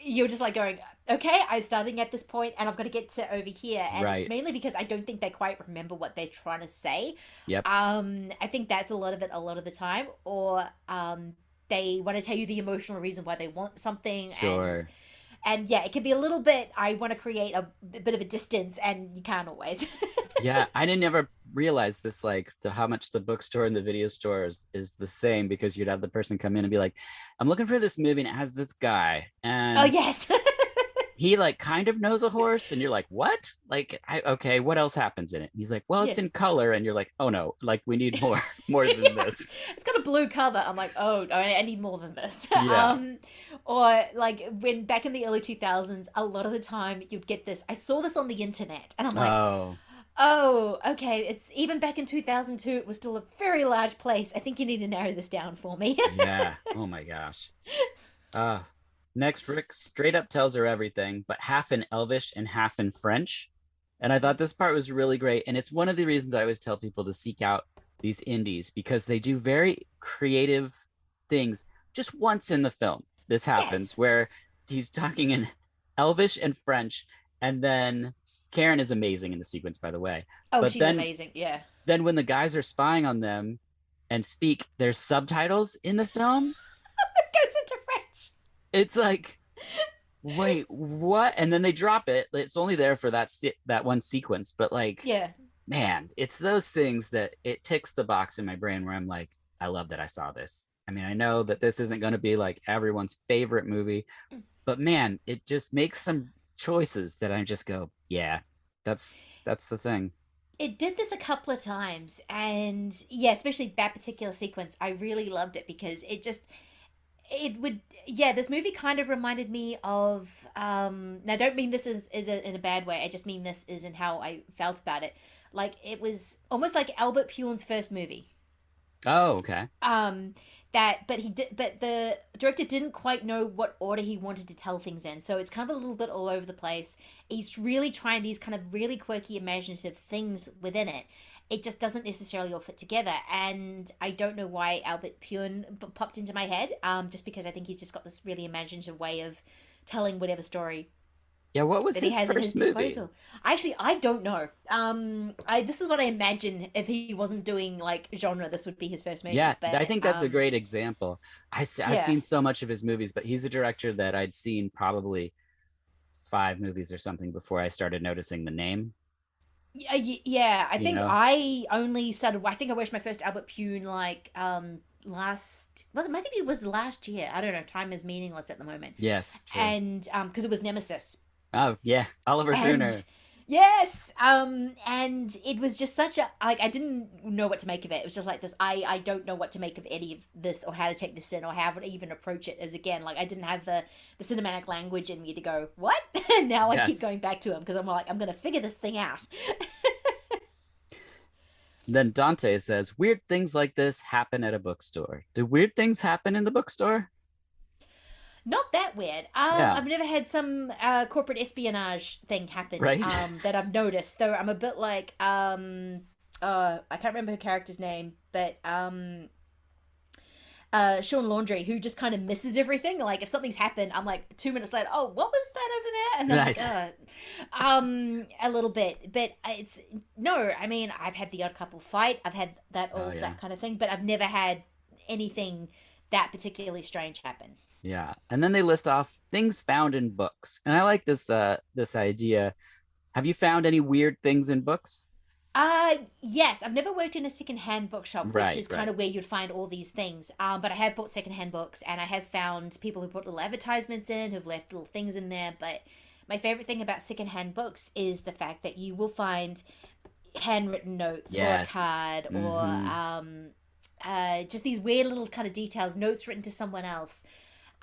you're just like going, okay, I'm starting at this point and I've got to get to over here. And it's mainly because I don't think they quite remember what they're trying to say. Yep. I think that's a lot of it a lot of the time. Or they want to tell you the emotional reason why they want something. Sure. And yeah, it can be a little bit, I want to create a bit of a distance, and you can't always. Yeah, I didn't ever realize this, like how much the bookstore and the video store is the same, because you'd have the person come in and be like, I'm looking for this movie and it has this guy. And oh, yes. he like kind of knows a horse, and you're like, what? Like, okay, what else happens in it? He's like, well, it's in color, and you're like, oh no, like we need more than this. It's got a blue cover. I'm like, oh, I need more than this. Yeah. Or like when back in the early 2000s, a lot of the time you'd get this. I saw this on the internet, and I'm like, oh, okay. It's even back in 2002. It was still a very large place. I think you need to narrow this down for me. Yeah. Oh my gosh. Next, Rick straight up tells her everything, but half in Elvish and half in French. And I thought this part was really great. And it's one of the reasons I always tell people to seek out these indies, because they do very creative things. Just once in the film, this happens where he's talking in Elvish and French. And then Karen is amazing in the sequence, by the way. Oh, but she's amazing. Yeah. Then when the guys are spying on them and speak, there's subtitles in the film. It goes into French. It's like, wait, what? And then they drop it. It's only there for that one sequence. But like, man, it's those things that it ticks the box in my brain where I'm like, I love that I saw this. I mean, I know that this isn't going to be like everyone's favorite movie, but man, it just makes some choices that I just go, yeah, that's the thing. It did this a couple of times, and yeah, especially that particular sequence, I really loved it because this movie kind of reminded me of, now I don't mean this in a bad way, I just mean this is in how I felt about it. Like, it was almost like Albert Pujols' first movie. Oh, okay. But the director didn't quite know what order he wanted to tell things in, so it's kind of a little bit all over the place. He's really trying these kind of really quirky, imaginative things within it. It just doesn't necessarily all fit together, and I don't know why Albert Pujols popped into my head. Just because I think he's just got this really imaginative way of telling whatever story. Yeah, what was that his he has at his first movie? disposal. Actually, I don't know. This is what I imagine if he wasn't doing like genre, this would be his first movie. Yeah, but, I think that's a great example. I've seen so much of his movies, but he's a director that I'd seen probably 5 movies or something before I started noticing the name. Yeah. I think know? I only started. I think I watched my first Albert Pujols like maybe it was last year. I don't know. Time is meaningless at the moment. Yes, true. And because it was Nemesis. Oh yeah, Oliver Gruner. Yes, and it was just such a, like, I didn't know what to make of it. It was just like this, I don't know what to make of any of this, or how to take this in, or how to even approach it, as again, like, I didn't have the cinematic language in me to go, what? And now I keep going back to him, because I'm like, I'm going to figure this thing out. Then Dante says, weird things like this happen at a bookstore. Do weird things happen in the bookstore? Not that weird. I've never had some corporate espionage thing happen, right? That I've noticed. Though I'm a bit like, I can't remember her character's name, but Sean Laundrie, who just kind of misses everything. Like, if something's happened, I'm like 2 minutes later, oh, what was that over there? And then nice. A little bit, but I mean, I've had the odd couple fight. I've had that kind of thing, but I've never had anything that particularly strange happen. Yeah, and then they list off things found in books, and I like this idea. Have you found any weird things in books? Yes, I've never worked in a secondhand bookshop, which is kind of where you'd find all these things. But I have bought secondhand books, and I have found people who put little advertisements in, who've left little things in there. But my favorite thing about secondhand books is the fact that you will find handwritten notes, or a card, or just these weird little kind of details, notes written to someone else.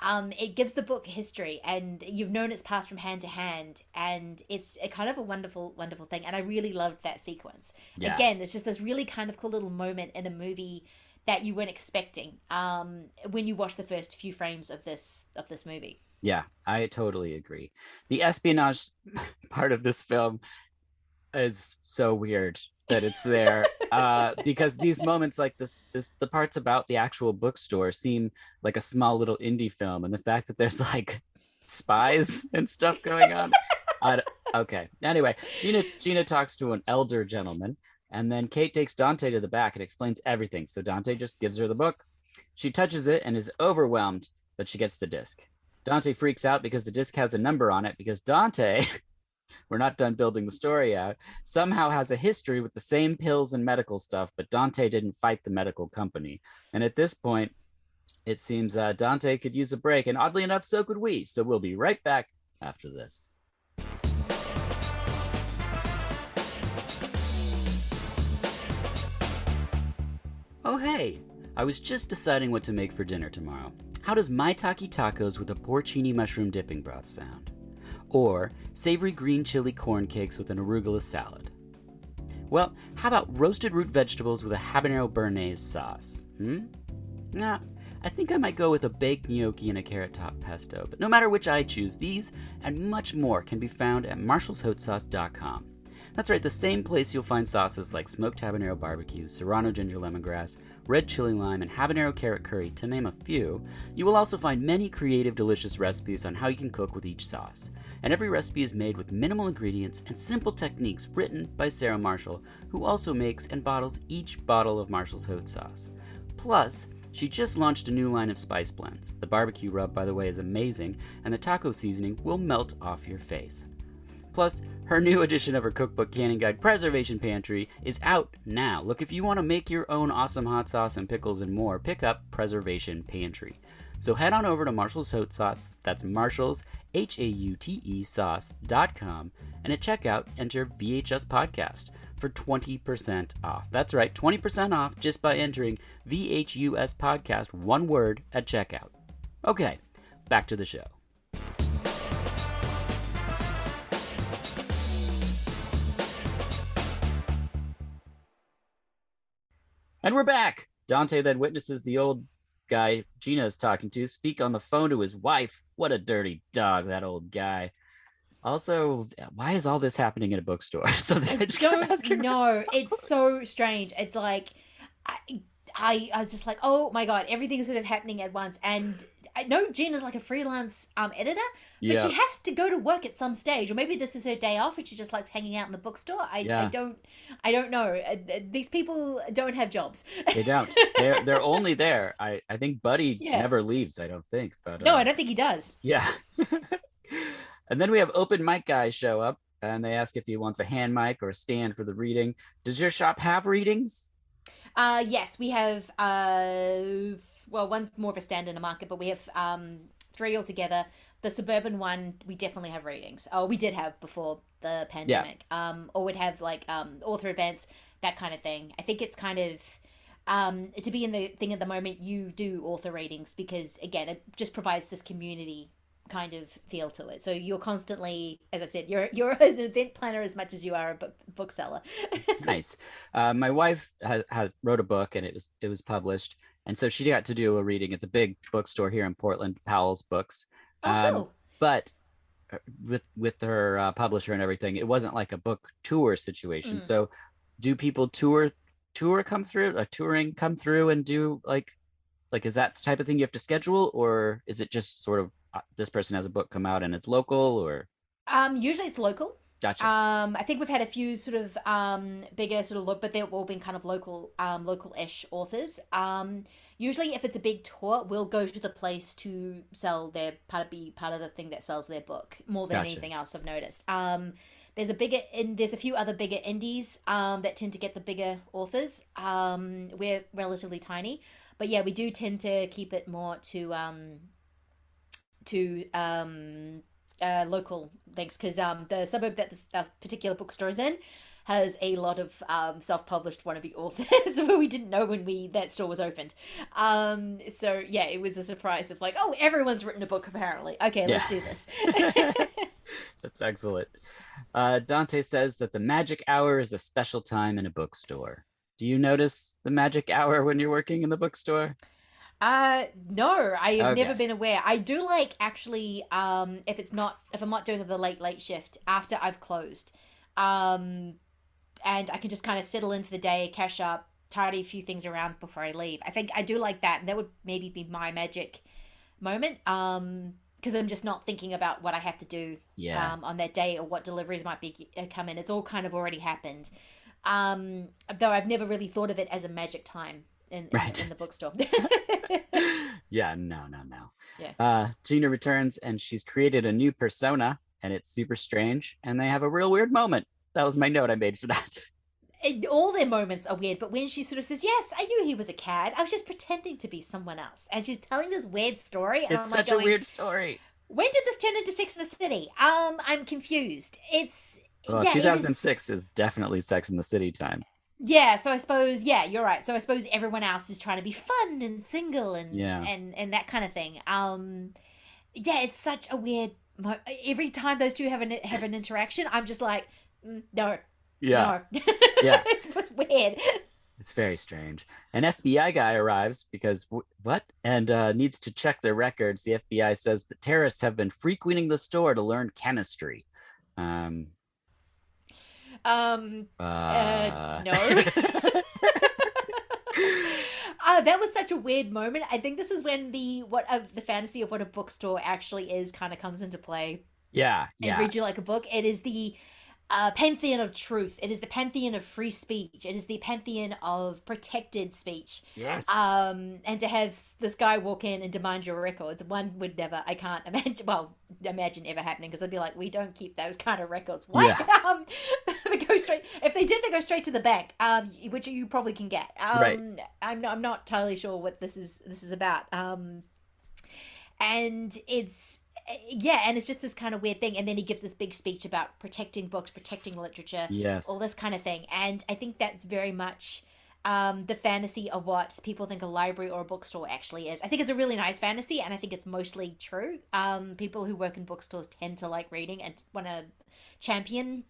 It gives the book history, and you've known it's passed from hand to hand, and it's a kind of a wonderful, wonderful thing. And I really loved that sequence. Yeah. Again, it's just this really kind of cool little moment in a movie that you weren't expecting when you watch the first few frames of this movie. Yeah, I totally agree. The espionage part of this film is so weird that it's there, because these moments, like the parts about the actual bookstore seem like a small little indie film, and the fact that there's like spies and stuff going on. Okay. Anyway, Gina talks to an elder gentleman, and then Kate takes Dante to the back and explains everything. So Dante just gives her the book. She touches it and is overwhelmed, but she gets the disc. Dante freaks out because the disc has a number on it, because Dante, we're not done building the story out, somehow has a history with the same pills and medical stuff, but Dante didn't fight the medical company. And at this point, it seems Dante could use a break, and oddly enough, so could we. So we'll be right back after this. Oh hey, I was just deciding what to make for dinner tomorrow. How does maitake tacos with a porcini mushroom dipping broth sound? Or savory green chili corn cakes with an arugula salad? Well, how about roasted root vegetables with a habanero béarnaise sauce? Nah, I think I might go with a baked gnocchi and a carrot top pesto. But no matter which I choose, these and much more can be found at marshallshotsauce.com. That's right, the same place you'll find sauces like smoked habanero barbecue, serrano ginger lemongrass, red chili lime, and habanero carrot curry, to name a few. You will also find many creative, delicious recipes on how you can cook with each sauce. And every recipe is made with minimal ingredients and simple techniques written by Sarah Marshall, who also makes and bottles each bottle of Marshall's Hot Sauce. Plus, she just launched a new line of spice blends. The barbecue rub, by the way, is amazing, and the taco seasoning will melt off your face. Plus, her new edition of her cookbook canning guide, Preservation Pantry, is out now. Look, if you want to make your own awesome hot sauce and pickles and more, pick up Preservation Pantry. So head on over to Marshall's Hot Sauce, that's Marshall's, HAUTE sauce.com, and at checkout, enter VHS Podcast for 20% off. That's right, 20% off just by entering VHUS Podcast, one word, at checkout. Okay, back to the show. And we're back. Dante then witnesses the old guy Gina is talking to speak on the phone to his wife. What a dirty dog, that old guy. Also, why is all this happening in a bookstore? So I don't know. It's so strange. It's like, I was just like, oh my God, everything's sort of happening at once. And I know Gina's like a freelance editor, but she has to go to work at some stage, or maybe this is her day off and she just likes hanging out in the bookstore. I don't know. These people don't have jobs. They don't. They're only there. I think Buddy never leaves, I don't think. But no, I don't think he does. Yeah. And then we have open mic guys show up, and they ask if he wants a hand mic or a stand for the reading. Does your shop have readings? Yes, we have, one's more of a stand in the market, but we have 3 altogether. The suburban one, we definitely have readings. Oh, we did have before the pandemic. Yeah. Or we'd have like author events, that kind of thing. I think it's kind of, to be in the thing at the moment, you do author readings because, again, it just provides this community kind of feel to it. So you're constantly, as I said, you're an event planner as much as you are a bookseller. Nice. My wife has wrote a book, and it was published, and so she got to do a reading at the big bookstore here in Portland, Powell's Books. Cool. But with her publisher and everything, it wasn't like a book tour situation. So do people touring come through and do like is that the type of thing you have to schedule, or is it just sort of this person has a book come out and it's local, or? Usually it's local. Gotcha. I think we've had a few sort of bigger sort of but they've all been kind of local-ish authors. Usually if it's a big tour, we'll go to the place to sell their be part of the thing that sells their book more than anything else, I've noticed. There's a few other bigger indies that tend to get the bigger authors. We're relatively tiny, but yeah, we do tend to keep it more to local things, because the suburb that this particular bookstore is in has a lot of self-published wannabe authors who we didn't know when that store was opened. So yeah, it was a surprise of like, oh, everyone's written a book apparently. Okay, let's do this. That's excellent. Dante says that the magic hour is a special time in a bookstore. Do you notice the magic hour when you're working in the bookstore? No, I have never been aware. I do like actually, if I'm not doing the late shift after I've closed, and I can just kind of settle in for the day, cash up, tidy a few things around before I leave. I think I do like that, and that would maybe be my magic moment. Because I'm just not thinking about what I have to do on that day or what deliveries might be come in. It's all kind of already happened. Though I've never really thought of it as a magic time in the bookstore. Yeah, no. Yeah. Gina returns, and she's created a new persona, and it's super strange, and they have a real weird moment. That was my note I made for that. All their moments are weird, but when she sort of says, yes, I knew he was a cad, I was just pretending to be someone else. And she's telling this weird story. And it's such a weird story. When did this turn into Sex in the City? I'm confused. 2006 is definitely Sex in the City time. Yeah, so I suppose, you're right. So I suppose everyone else is trying to be fun and single and that kind of thing. It's such a weird... Every time those two have an interaction, I'm just like, no. Yeah. No. Yeah. It's just weird. It's very strange. An FBI guy arrives because and needs to check their records. The FBI says that terrorists have been frequenting the store to learn chemistry. No. That was such a weird moment. I think this is when the fantasy of what a bookstore actually is kind of comes into play. Yeah. And read you like a book. It is the pantheon of truth. It is the pantheon of free speech. It is the pantheon of protected speech. Yes. And to have this guy walk in and demand your records, one would never, I can't imagine ever happening, because I'd be like, we don't keep those kind of records. What? Yeah. They go straight, if they did, they go straight to the bank, which you probably can get. Right. I'm not entirely sure what this is about. And it's yeah, and it's just this kind of weird thing. And then he gives this big speech about protecting books, protecting literature, Yes. all this kind of thing. And I think that's very much the fantasy of what people think a library or a bookstore actually is. I think it's a really nice fantasy, and I think it's mostly true. People who work in bookstores tend to like reading and want to champion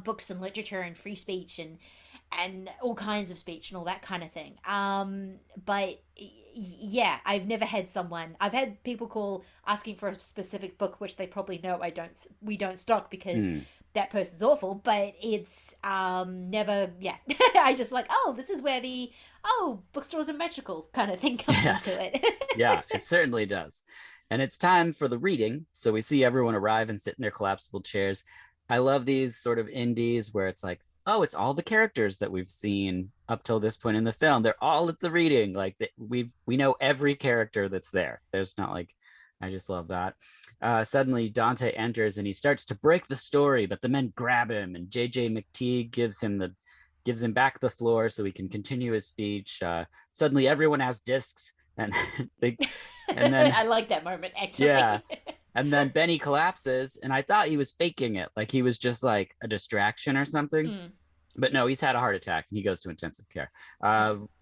books and literature and free speech and all kinds of speech and all that kind of thing. But yeah, I've never had I've had people call asking for a specific book, which they probably know we don't stock because that person's awful, but it's never, yeah. I just like, oh, this is where bookstores are magical kind of thing comes into it. Yeah, it certainly does. And it's time for the reading. So we see everyone arrive and sit in their collapsible chairs. I love these sort of indies where it's like, oh, it's all the characters that we've seen up till this point in the film. They're all at the reading. Like we know every character that's there. There's not like, I just love that. Suddenly Dante enters and he starts to break the story, but the men grab him and JJ McTeague gives him back the floor so he can continue his speech. Suddenly everyone has discs and and then I like that moment actually. Yeah. And then Benny collapses, and I thought he was faking it, like he was just like a distraction or something. But no, he's had a heart attack, and he goes to intensive care.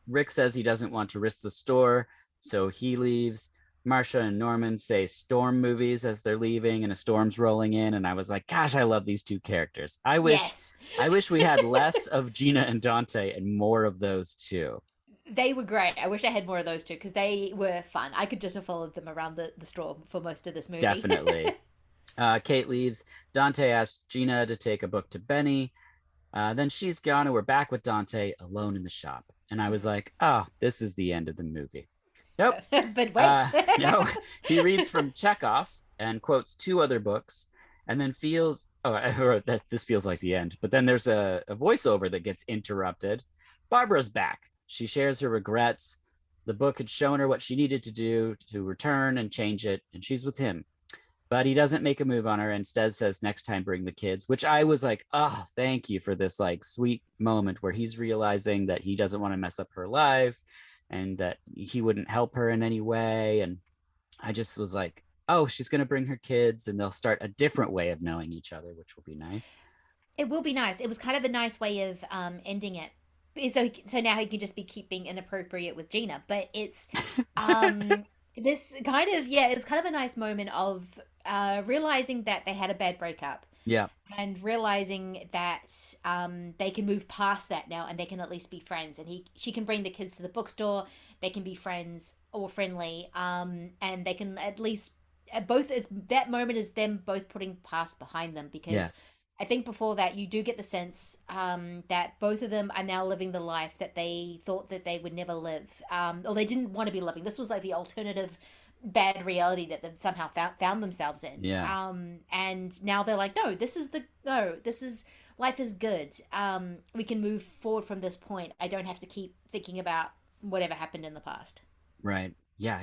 Rick says he doesn't want to risk the store, so he leaves. Marcia and Norman say storm movies as they're leaving, and a storm's rolling in. And I was like, gosh, I love these two characters. I wish we had less of Gina and Dante and more of those two. They were great. I wish I had more of those two because they were fun. I could just have followed them around the store for most of this movie. Definitely. Kate leaves. Dante asks Gina to take a book to Benny. Then she's gone and we're back with Dante alone in the shop. And I was like, oh, this is the end of the movie. Nope. But wait. No, he reads from Chekhov and quotes two other books and then I wrote that this feels like the end. But then there's a voiceover that gets interrupted. Barbara's back. She shares her regrets. The book had shown her what she needed to do to return and change it, and she's with him. But he doesn't make a move on her. Instead says, next time, bring the kids, which I was like, oh, thank you for this like sweet moment where he's realizing that he doesn't want to mess up her life and that he wouldn't help her in any way. And I just was like, oh, she's going to bring her kids and they'll start a different way of knowing each other, which will be nice. It will be nice. It was kind of a nice way of ending it. So now he can just keep being inappropriate with Gina, but it's this kind of it's kind of a nice moment of realizing that they had a bad breakup, and realizing that they can move past that now and they can at least be friends, and she can bring the kids to the bookstore, they can be friends or friendly, and they can at least that moment is them both putting past behind them because. I think before that, you do get the sense that both of them are now living the life that they thought that they would never live, or they didn't want to be living. This was like the alternative bad reality that they've somehow found themselves in. Yeah. And now they're like, this is life is good. We can move forward from this point. I don't have to keep thinking about whatever happened in the past. Right. Yeah.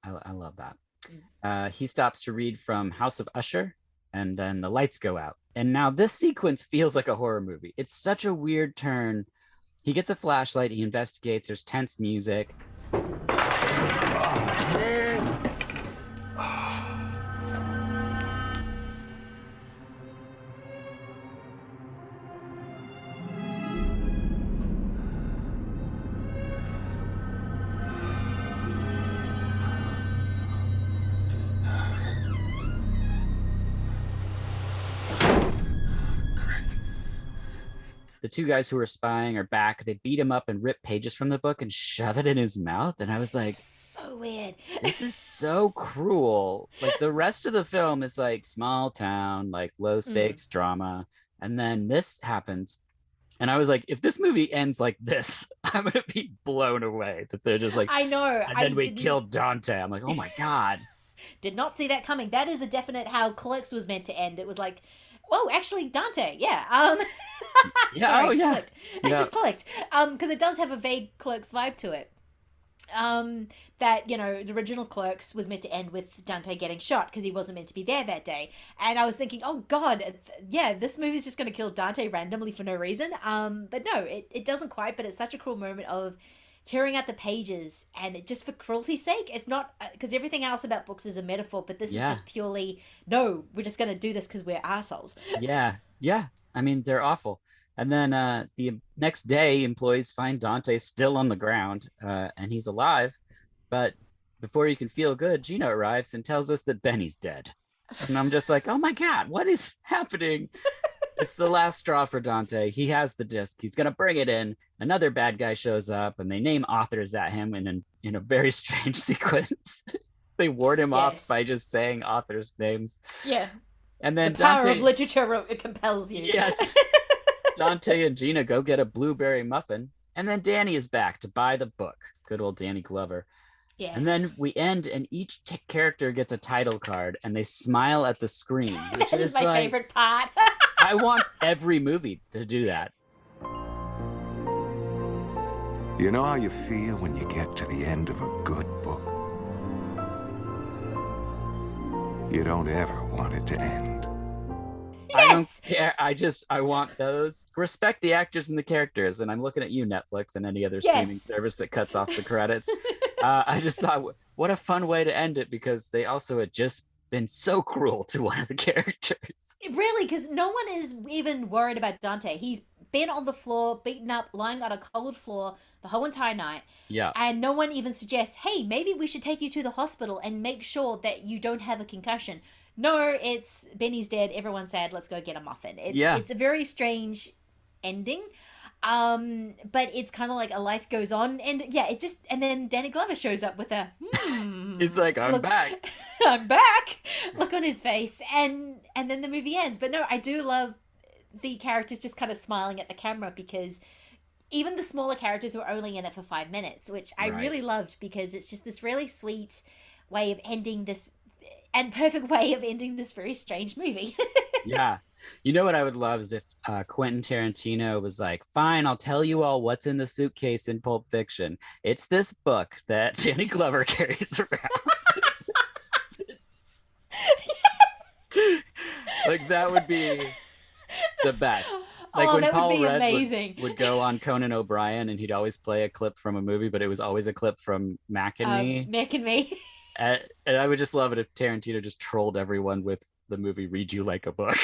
I love that. He stops to read from House of Usher, and then the lights go out. And now this sequence feels like a horror movie. It's such a weird turn. He gets a flashlight, he investigates, there's tense music. The two guys who were spying are back. They beat him up and rip pages from the book and shove it in his mouth. And I was like, so weird. This is so cruel. Like the rest of the film is like small town, like low stakes drama. And then this happens. And I was like, if this movie ends like this, I'm going to be blown away that they're just like, I know. And then we killed Dante. I'm like, oh my God. Did not see that coming. That is a definite how Clerks was meant to end. It was like, oh, actually, Dante, yeah. Sorry, I just clicked. Because it does have a vague Clerks vibe to it. That, the original Clerks was meant to end with Dante getting shot because he wasn't meant to be there that day. And I was thinking, oh, God, this movie's just going to kill Dante randomly for no reason. But no, it doesn't quite, but it's such a cruel moment of tearing out the pages, and it just for cruelty's sake. It's not because everything else about books is a metaphor, but this is just purely, no, we're just going to do this because we're assholes. Yeah. I mean, they're awful. And then the next day, employees find Dante still on the ground, and he's alive. But before you can feel good, Gina arrives and tells us that Benny's dead. And I'm just like, oh my God, what is happening? It's the last straw for Dante. He has the disc. He's going to bring it in. Another bad guy shows up, and they name authors at him in a very strange sequence. They ward him off by just saying authors' names. Yeah. And then the power Dante, of literature, it compels you. Yes. Dante and Gina go get a blueberry muffin, and then Danny is back to buy the book. Good old Danny Glover. Yes. And then we end, and each character gets a title card, and they smile at the screen, which is my favorite part. I want every movie to do that. You know how you feel when you get to the end of a good book? You don't ever want it to end. Yes! I don't care. I want those. Respect the actors and the characters. And I'm looking at you, Netflix, and any other streaming service that cuts off the credits. I just thought, what a fun way to end it, because they also had just been so cruel to one of the characters. Really, because no one is even worried about Dante. He's been on the floor, beaten up, lying on a cold floor the whole entire night. Yeah. And no one even suggests, hey, maybe we should take you to the hospital and make sure that you don't have a concussion. No, it's Benny's dead, everyone's sad, let's go get a muffin. It's a very strange ending. But it's kind of like a life goes on, and and then Danny Glover shows up with a he's like, I'm back. I'm back. Look on his face, and then the movie ends. But no, I do love the characters just kind of smiling at the camera, because even the smaller characters were only in it for 5 minutes, which I really loved, because it's just this really sweet way of ending this, and perfect way of ending this very strange movie. Yeah. You know what I would love is if Quentin Tarantino was like, fine, I'll tell you all what's in the suitcase in Pulp Fiction. It's this book that Danny Glover carries around. Like, that would be the best. Like when that Paul would be Rudd amazing. would go on Conan O'Brien, and he'd always play a clip from a movie, but it was always a clip from Mac and Me. Mac and Me. And I would just love it if Tarantino just trolled everyone with the movie Read You Like a Book.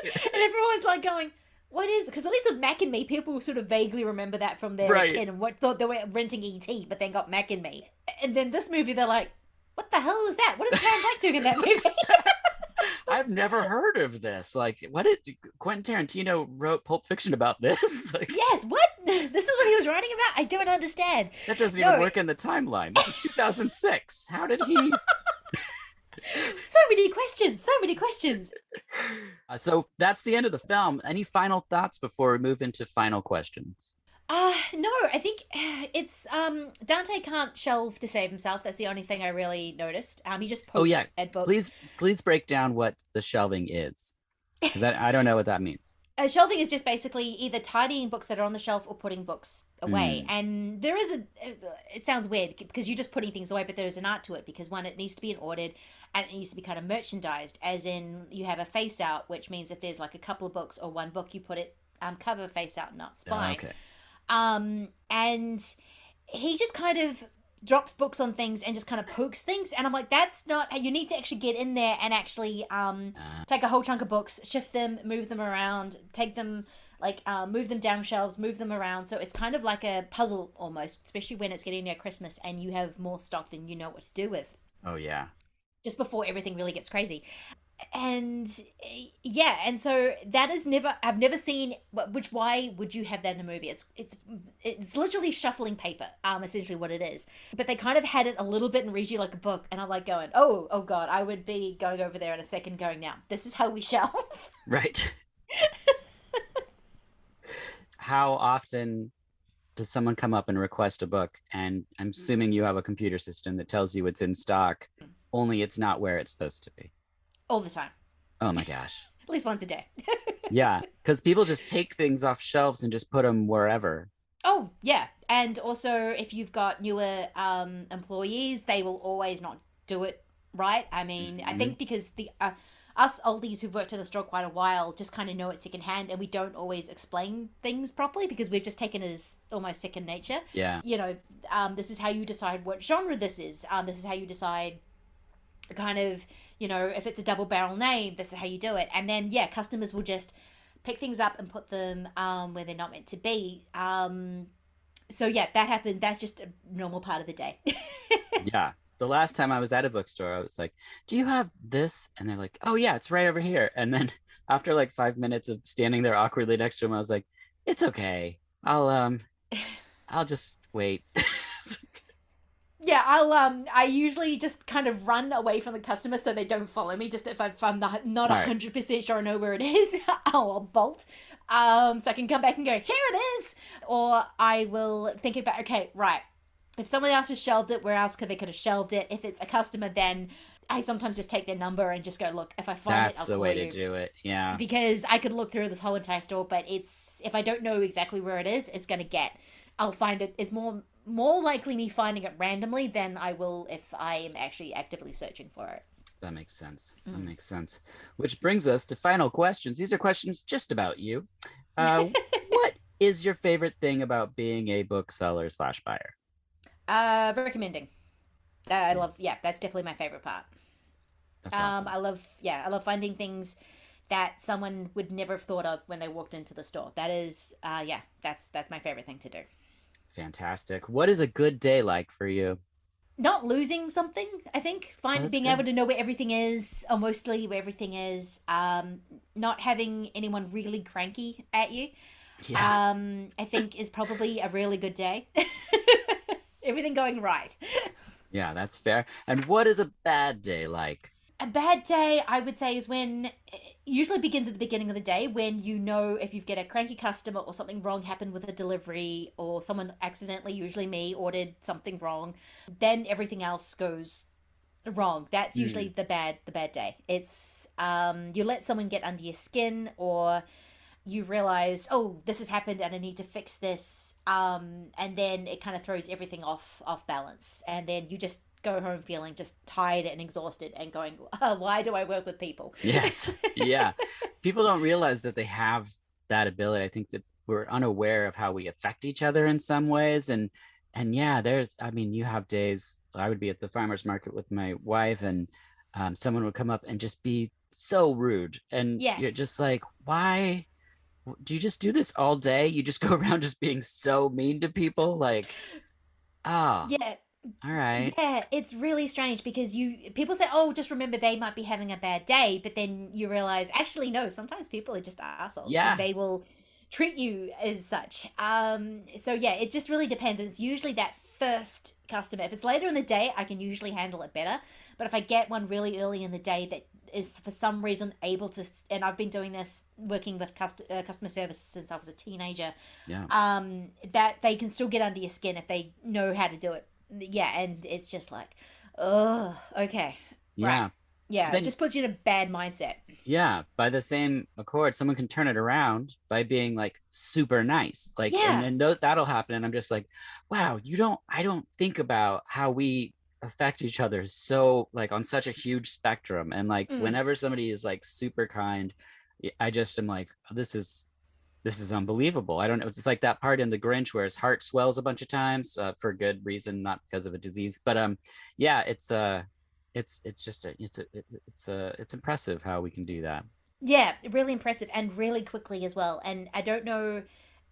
And everyone's like going, what is it? Because at least with Mac and Me, people sort of vaguely remember that from their kid and what thought they were renting E.T., but then got Mac and Me. And then this movie, they're like, what the hell was that? What is Karen Black doing in that movie? I've never heard of this. Like, what did Quentin Tarantino wrote Pulp Fiction about this? Like, yes, what? This is what he was writing about? I don't understand. That doesn't even work in the timeline. This is 2006. How did he... So many questions. So that's the end of the film. Any final thoughts before we move into final questions? No, I think it's Dante can't shelve to save himself. That's the only thing I really noticed. He just pokes at books. Please break down what the shelving is, because I don't know what that means. Shelving is just basically either tidying books that are on the shelf or putting books away. And there is it sounds weird because you're just putting things away, but there is an art to it, because one, it needs to be ordered, and it needs to be kind of merchandised, as in you have a face out, which means if there's like a couple of books or one book, you put it cover face out, not spine. Okay. And he just kind of drops books on things and just kind of pokes things, and I'm like, that's not, you need to actually get in there and actually take a whole chunk of books, shift them, move them around, take them, like move them down shelves, move them around. So it's kind of like a puzzle almost, especially when it's getting near Christmas and you have more stock than you know what to do with. Oh yeah. Just before everything really gets crazy. And yeah, and so that is I've never seen, which, why would you have that in a movie? It's literally shuffling paper, essentially what it is. But they kind of had it a little bit and read you like a book, and I'm like going, oh God, I would be going over there in a second going, now, this is how we shelve. Right. How often does someone come up and request a book? And I'm assuming you have a computer system that tells you it's in stock, only it's not where it's supposed to be. All the time. Oh my gosh. At least once a day. Yeah, because people just take things off shelves and just put them wherever. Oh, yeah. And also, if you've got newer employees, they will always not do it right. I mean, I think because us oldies who've worked in the store quite a while just kind of know it secondhand, and we don't always explain things properly because we've just taken it as almost second nature. Yeah. You know, this is how you decide what genre this is. This is how you decide kind of, you know, if it's a double barrel name, this is how you do it. And then, yeah, customers will just pick things up and put them where they're not meant to be. So yeah, that happened. That's just a normal part of the day. Yeah. The last time I was at a bookstore, I was like, do you have this? And they're like, oh yeah, it's right over here. And then after like 5 minutes of standing there awkwardly next to him, I was like, it's okay. I'll just wait. Yeah, I usually just kind of run away from the customer so they don't follow me. Just if I'm not 100% sure I know where it is, I'll bolt. So I can come back and go, here it is. Or I will think about, okay, right. If someone else has shelved it, where else could they have shelved it? If it's a customer, then I sometimes just take their number and just go, look, if I find That's it, I'll the call way you. to do it. Yeah. Because I could look through this whole entire store, but if I don't know exactly where it is, I'll find it. It's more likely me finding it randomly than I will if I am actually actively searching for it. That makes sense. That makes sense. Which brings us to final questions. These are questions just about you. What is your favorite thing about being a bookseller / buyer? Recommending. I love, that's definitely my favorite part. That's awesome. I love finding things that someone would never have thought of when they walked into the store. That is, that's my favorite thing to do. Fantastic. What is a good day like for you? Not losing something, I think. Being able to know where everything is, or mostly where everything is. Not having anyone really cranky at you. Yeah. I think is probably a really good day. Everything going right. Yeah, that's fair. And what is a bad day like? A bad day, I would say, is when it usually begins at the beginning of the day, when you know if you get a cranky customer or something wrong happened with a delivery, or someone accidentally, usually me, ordered something wrong, then everything else goes wrong. That's usually the bad day. It's you let someone get under your skin, or you realize, oh, this has happened and I need to fix this, and then it kind of throws everything off balance, and then you just go home feeling just tired and exhausted and going, why do I work with people? Yes. Yeah. People don't realize that they have that ability. I think that we're unaware of how we affect each other in some ways. And yeah, you have days, I would be at the farmer's market with my wife, and someone would come up and just be so rude. And you're just like, why do you just do this all day? You just go around just being so mean to people? Like, Yeah. All right. Yeah, it's really strange because people say, oh, just remember they might be having a bad day, but then you realize, actually, no, sometimes people are just assholes. Yeah. And they will treat you as such. So yeah, it just really depends. And it's usually that first customer. If it's later in the day, I can usually handle it better. But if I get one really early in the day that is for some reason able to, and I've been doing this, working with customer service since I was a teenager, that they can still get under your skin if they know how to do it. Yeah, and it's just like, oh, okay. Yeah. Right. Yeah, it just puts you in a bad mindset. Yeah, by the same accord, someone can turn it around by being like super nice. Like, and then that'll happen. And I'm just like, wow, I don't think about how we affect each other so like on such a huge spectrum. And like whenever somebody is like super kind, I just am like, oh, this is unbelievable. I don't know. It's like that part in The Grinch where his heart swells a bunch of times for a good reason, not because of a disease. But yeah, it's impressive how we can do that. Yeah, really impressive, and really quickly as well. And I don't know,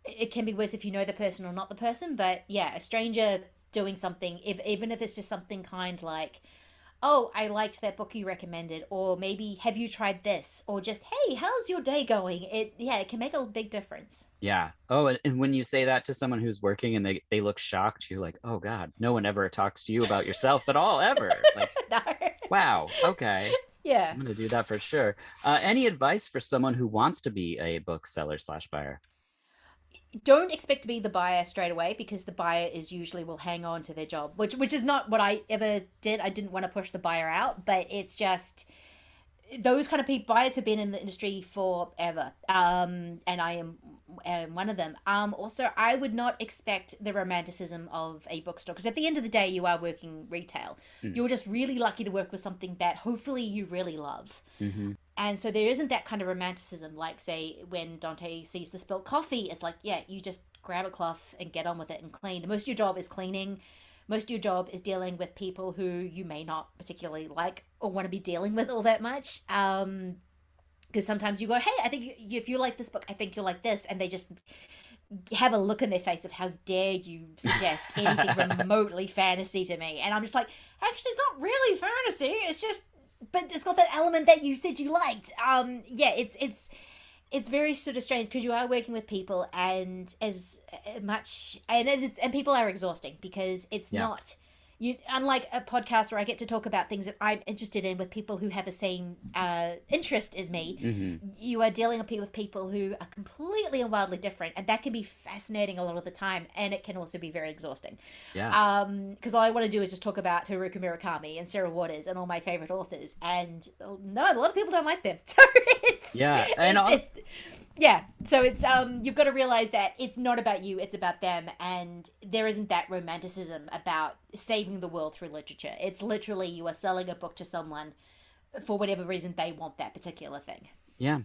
it can be worse if you know the person or not the person, but yeah, a stranger doing something, even if it's just something kind like, oh, I liked that book you recommended, or maybe have you tried this, or just, hey, how's your day going? It can make a big difference. Yeah. Oh, and when you say that to someone who's working and they look shocked, you're like, oh God, no one ever talks to you about yourself at all, ever. Like, no. Wow. Okay. Yeah. I'm going to do that for sure. Any advice for someone who wants to be a bookseller / buyer? Don't expect to be the buyer straight away, because the buyer usually will hang on to their job, which is not what I ever did. I didn't want to push the buyer out, but it's just those kind of people, buyers have been in the industry forever, and I am one of them. Also, I would not expect the romanticism of a bookstore, because at the end of the day, you are working retail. You're just really lucky to work with something that hopefully you really love. And so there isn't that kind of romanticism, like, say, when Dante sees the spilled coffee, it's like, yeah, you just grab a cloth and get on with it and clean. Most of your job is cleaning. Most of your job is dealing with people who you may not particularly like or want to be dealing with all that much. Because sometimes you go, hey, I think if you like this book, I think you'll like this. And they just have a look in their face of how dare you suggest anything remotely fantasy to me. And I'm just like, actually, it's not really fantasy. It's just, but it's got that element that you said you liked. Yeah, it's very sort of strange because you are working with people, and as much and people are exhausting because it's not you. Unlike a podcast where I get to talk about things that I'm interested in with people who have the same interest as me, you are dealing with people who are completely and wildly different, and that can be fascinating a lot of the time, and it can also be very exhausting. Yeah. Because all I want to do is just talk about Haruki Murakami and Sarah Waters and all my favorite authors, and no, a lot of people don't like them. So so it's you've got to realize that it's not about you, it's about them, and there isn't that romanticism about saving the world through literature. It's literally you are selling a book to someone for whatever reason they want that particular thing. Yeah.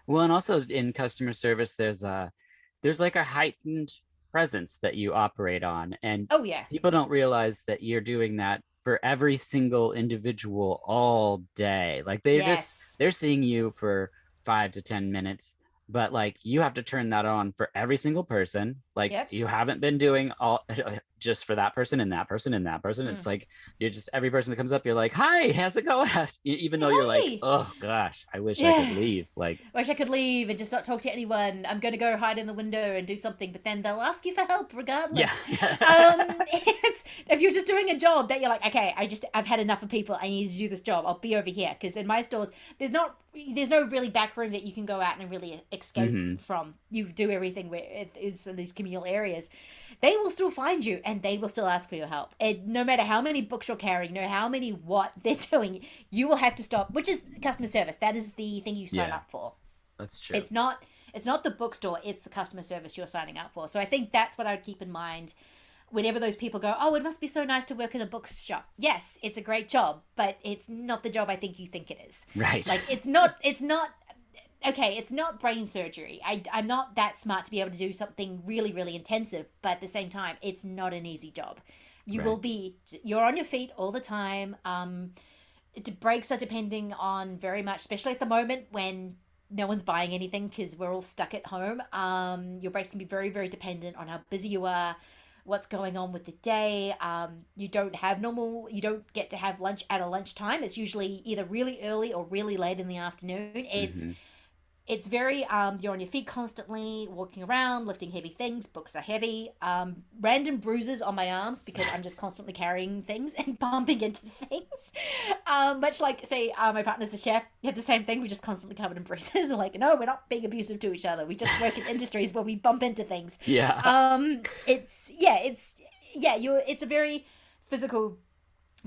Well, and also in customer service, there's like a heightened presence that you operate on, and people don't realize that you're doing that for every single individual all day. Like they're seeing you for 5 to 10 minutes, but like you have to turn that on for every single person. Like you haven't been doing all just for that person and that person and that person. It's like you're just every person that comes up, you're like, hi, how's it going? Even though you're like, oh gosh, I wish I could leave. Like, wish I could leave and just not talk to anyone. I'm gonna go hide in the window and do something, but then they'll ask you for help regardless. If you're just doing a job that you're like, okay, I've had enough of people, I need to do this job, I'll be over here. Because in my stores there's no really back room that you can go out and really escape from. You do everything where it's in these communal areas. They will still find you and they will still ask for your help. And no matter how many books you're carrying, no how many what they're doing, you will have to stop, which is customer service. That is the thing you sign up for. That's true. It's not the bookstore, it's the customer service you're signing up for. So I think that's what I would keep in mind whenever those people go, oh, it must be so nice to work in a bookshop. Yes, it's a great job, but it's not the job I think you think it is. Right. Like, it's not okay, it's not brain surgery. I'm not that smart to be able to do something really, really intensive, but at the same time, it's not an easy job. You're on your feet all the time. Breaks are depending on very much, especially at the moment when no one's buying anything because we're all stuck at home. Your breaks can be very, very dependent on how busy you are, what's going on with the day. You don't get to have lunch at a lunchtime. It's usually either really early or really late in the afternoon. It's very, you're on your feet constantly, walking around, lifting heavy things. Books are heavy. Random bruises on my arms because I'm just constantly carrying things and bumping into things. Much like, say, my partner's a chef. You have the same thing. We're just constantly covered in bruises. Like, no, we're not being abusive to each other. We just work in industries where we bump into things. Yeah. It's a very physical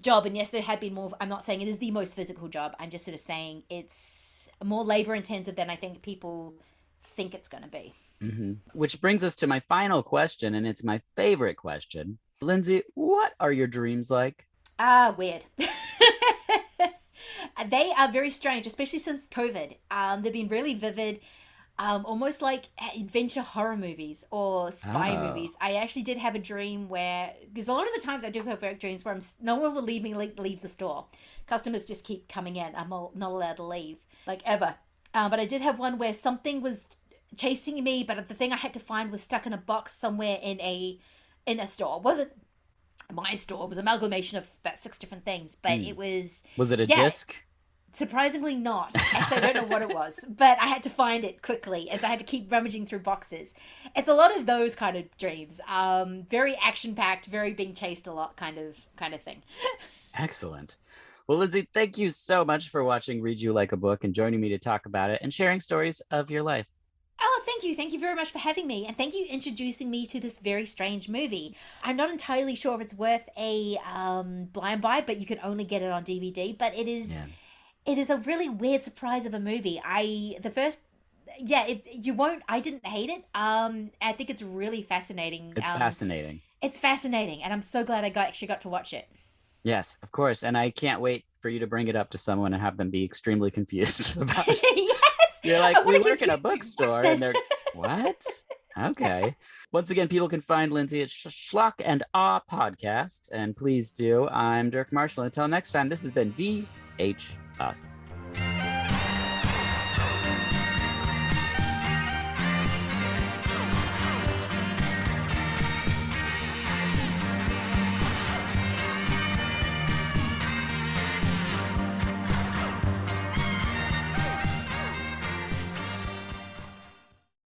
job, and yes, there had been more. I'm not saying it is the most physical job. I'm just sort of saying it's more labor intensive than I think people think it's going to be. Which brings us to my final question, and it's my favorite question. Lindsay, what are your dreams like? Weird. They are very strange, especially since COVID. They've been really vivid. Almost like adventure horror movies or spy movies. I actually did have a dream where, because a lot of the times I do have work dreams where no one will leave the store. Customers just keep coming in. I'm not allowed to leave, like, ever. But I did have one where something was chasing me, but the thing I had to find was stuck in a box somewhere in a store. It wasn't my store. It was an amalgamation of about 6 different things, but it was... Was it a disc? Surprisingly not. Actually, I don't know what it was, but I had to find it quickly, and so I had to keep rummaging through boxes. It's a lot of those kind of dreams. Very action-packed, very being chased a lot kind of thing. Excellent. Well, Lindsay, thank you so much for watching Read You Like a Book and joining me to talk about it and sharing stories of your life. Oh, thank you. Thank you very much for having me, and thank you for introducing me to this very strange movie. I'm not entirely sure if it's worth a blind buy, but you can only get it on DVD, but it is... Yeah. It is a really weird surprise of a movie. I didn't hate it. I think it's really fascinating. It's fascinating. It's fascinating, and I'm so glad I actually got to watch it. Yes, of course. And I can't wait for you to bring it up to someone and have them be extremely confused about it. Yes. You're like, I wanna we work in a confuse- bookstore, watch and they're this. what? Okay. Once again, people can find Lindsay at Schlock And Awe Podcast, and please do. I'm Dirk Marshall. Until next time, this has been VH Us.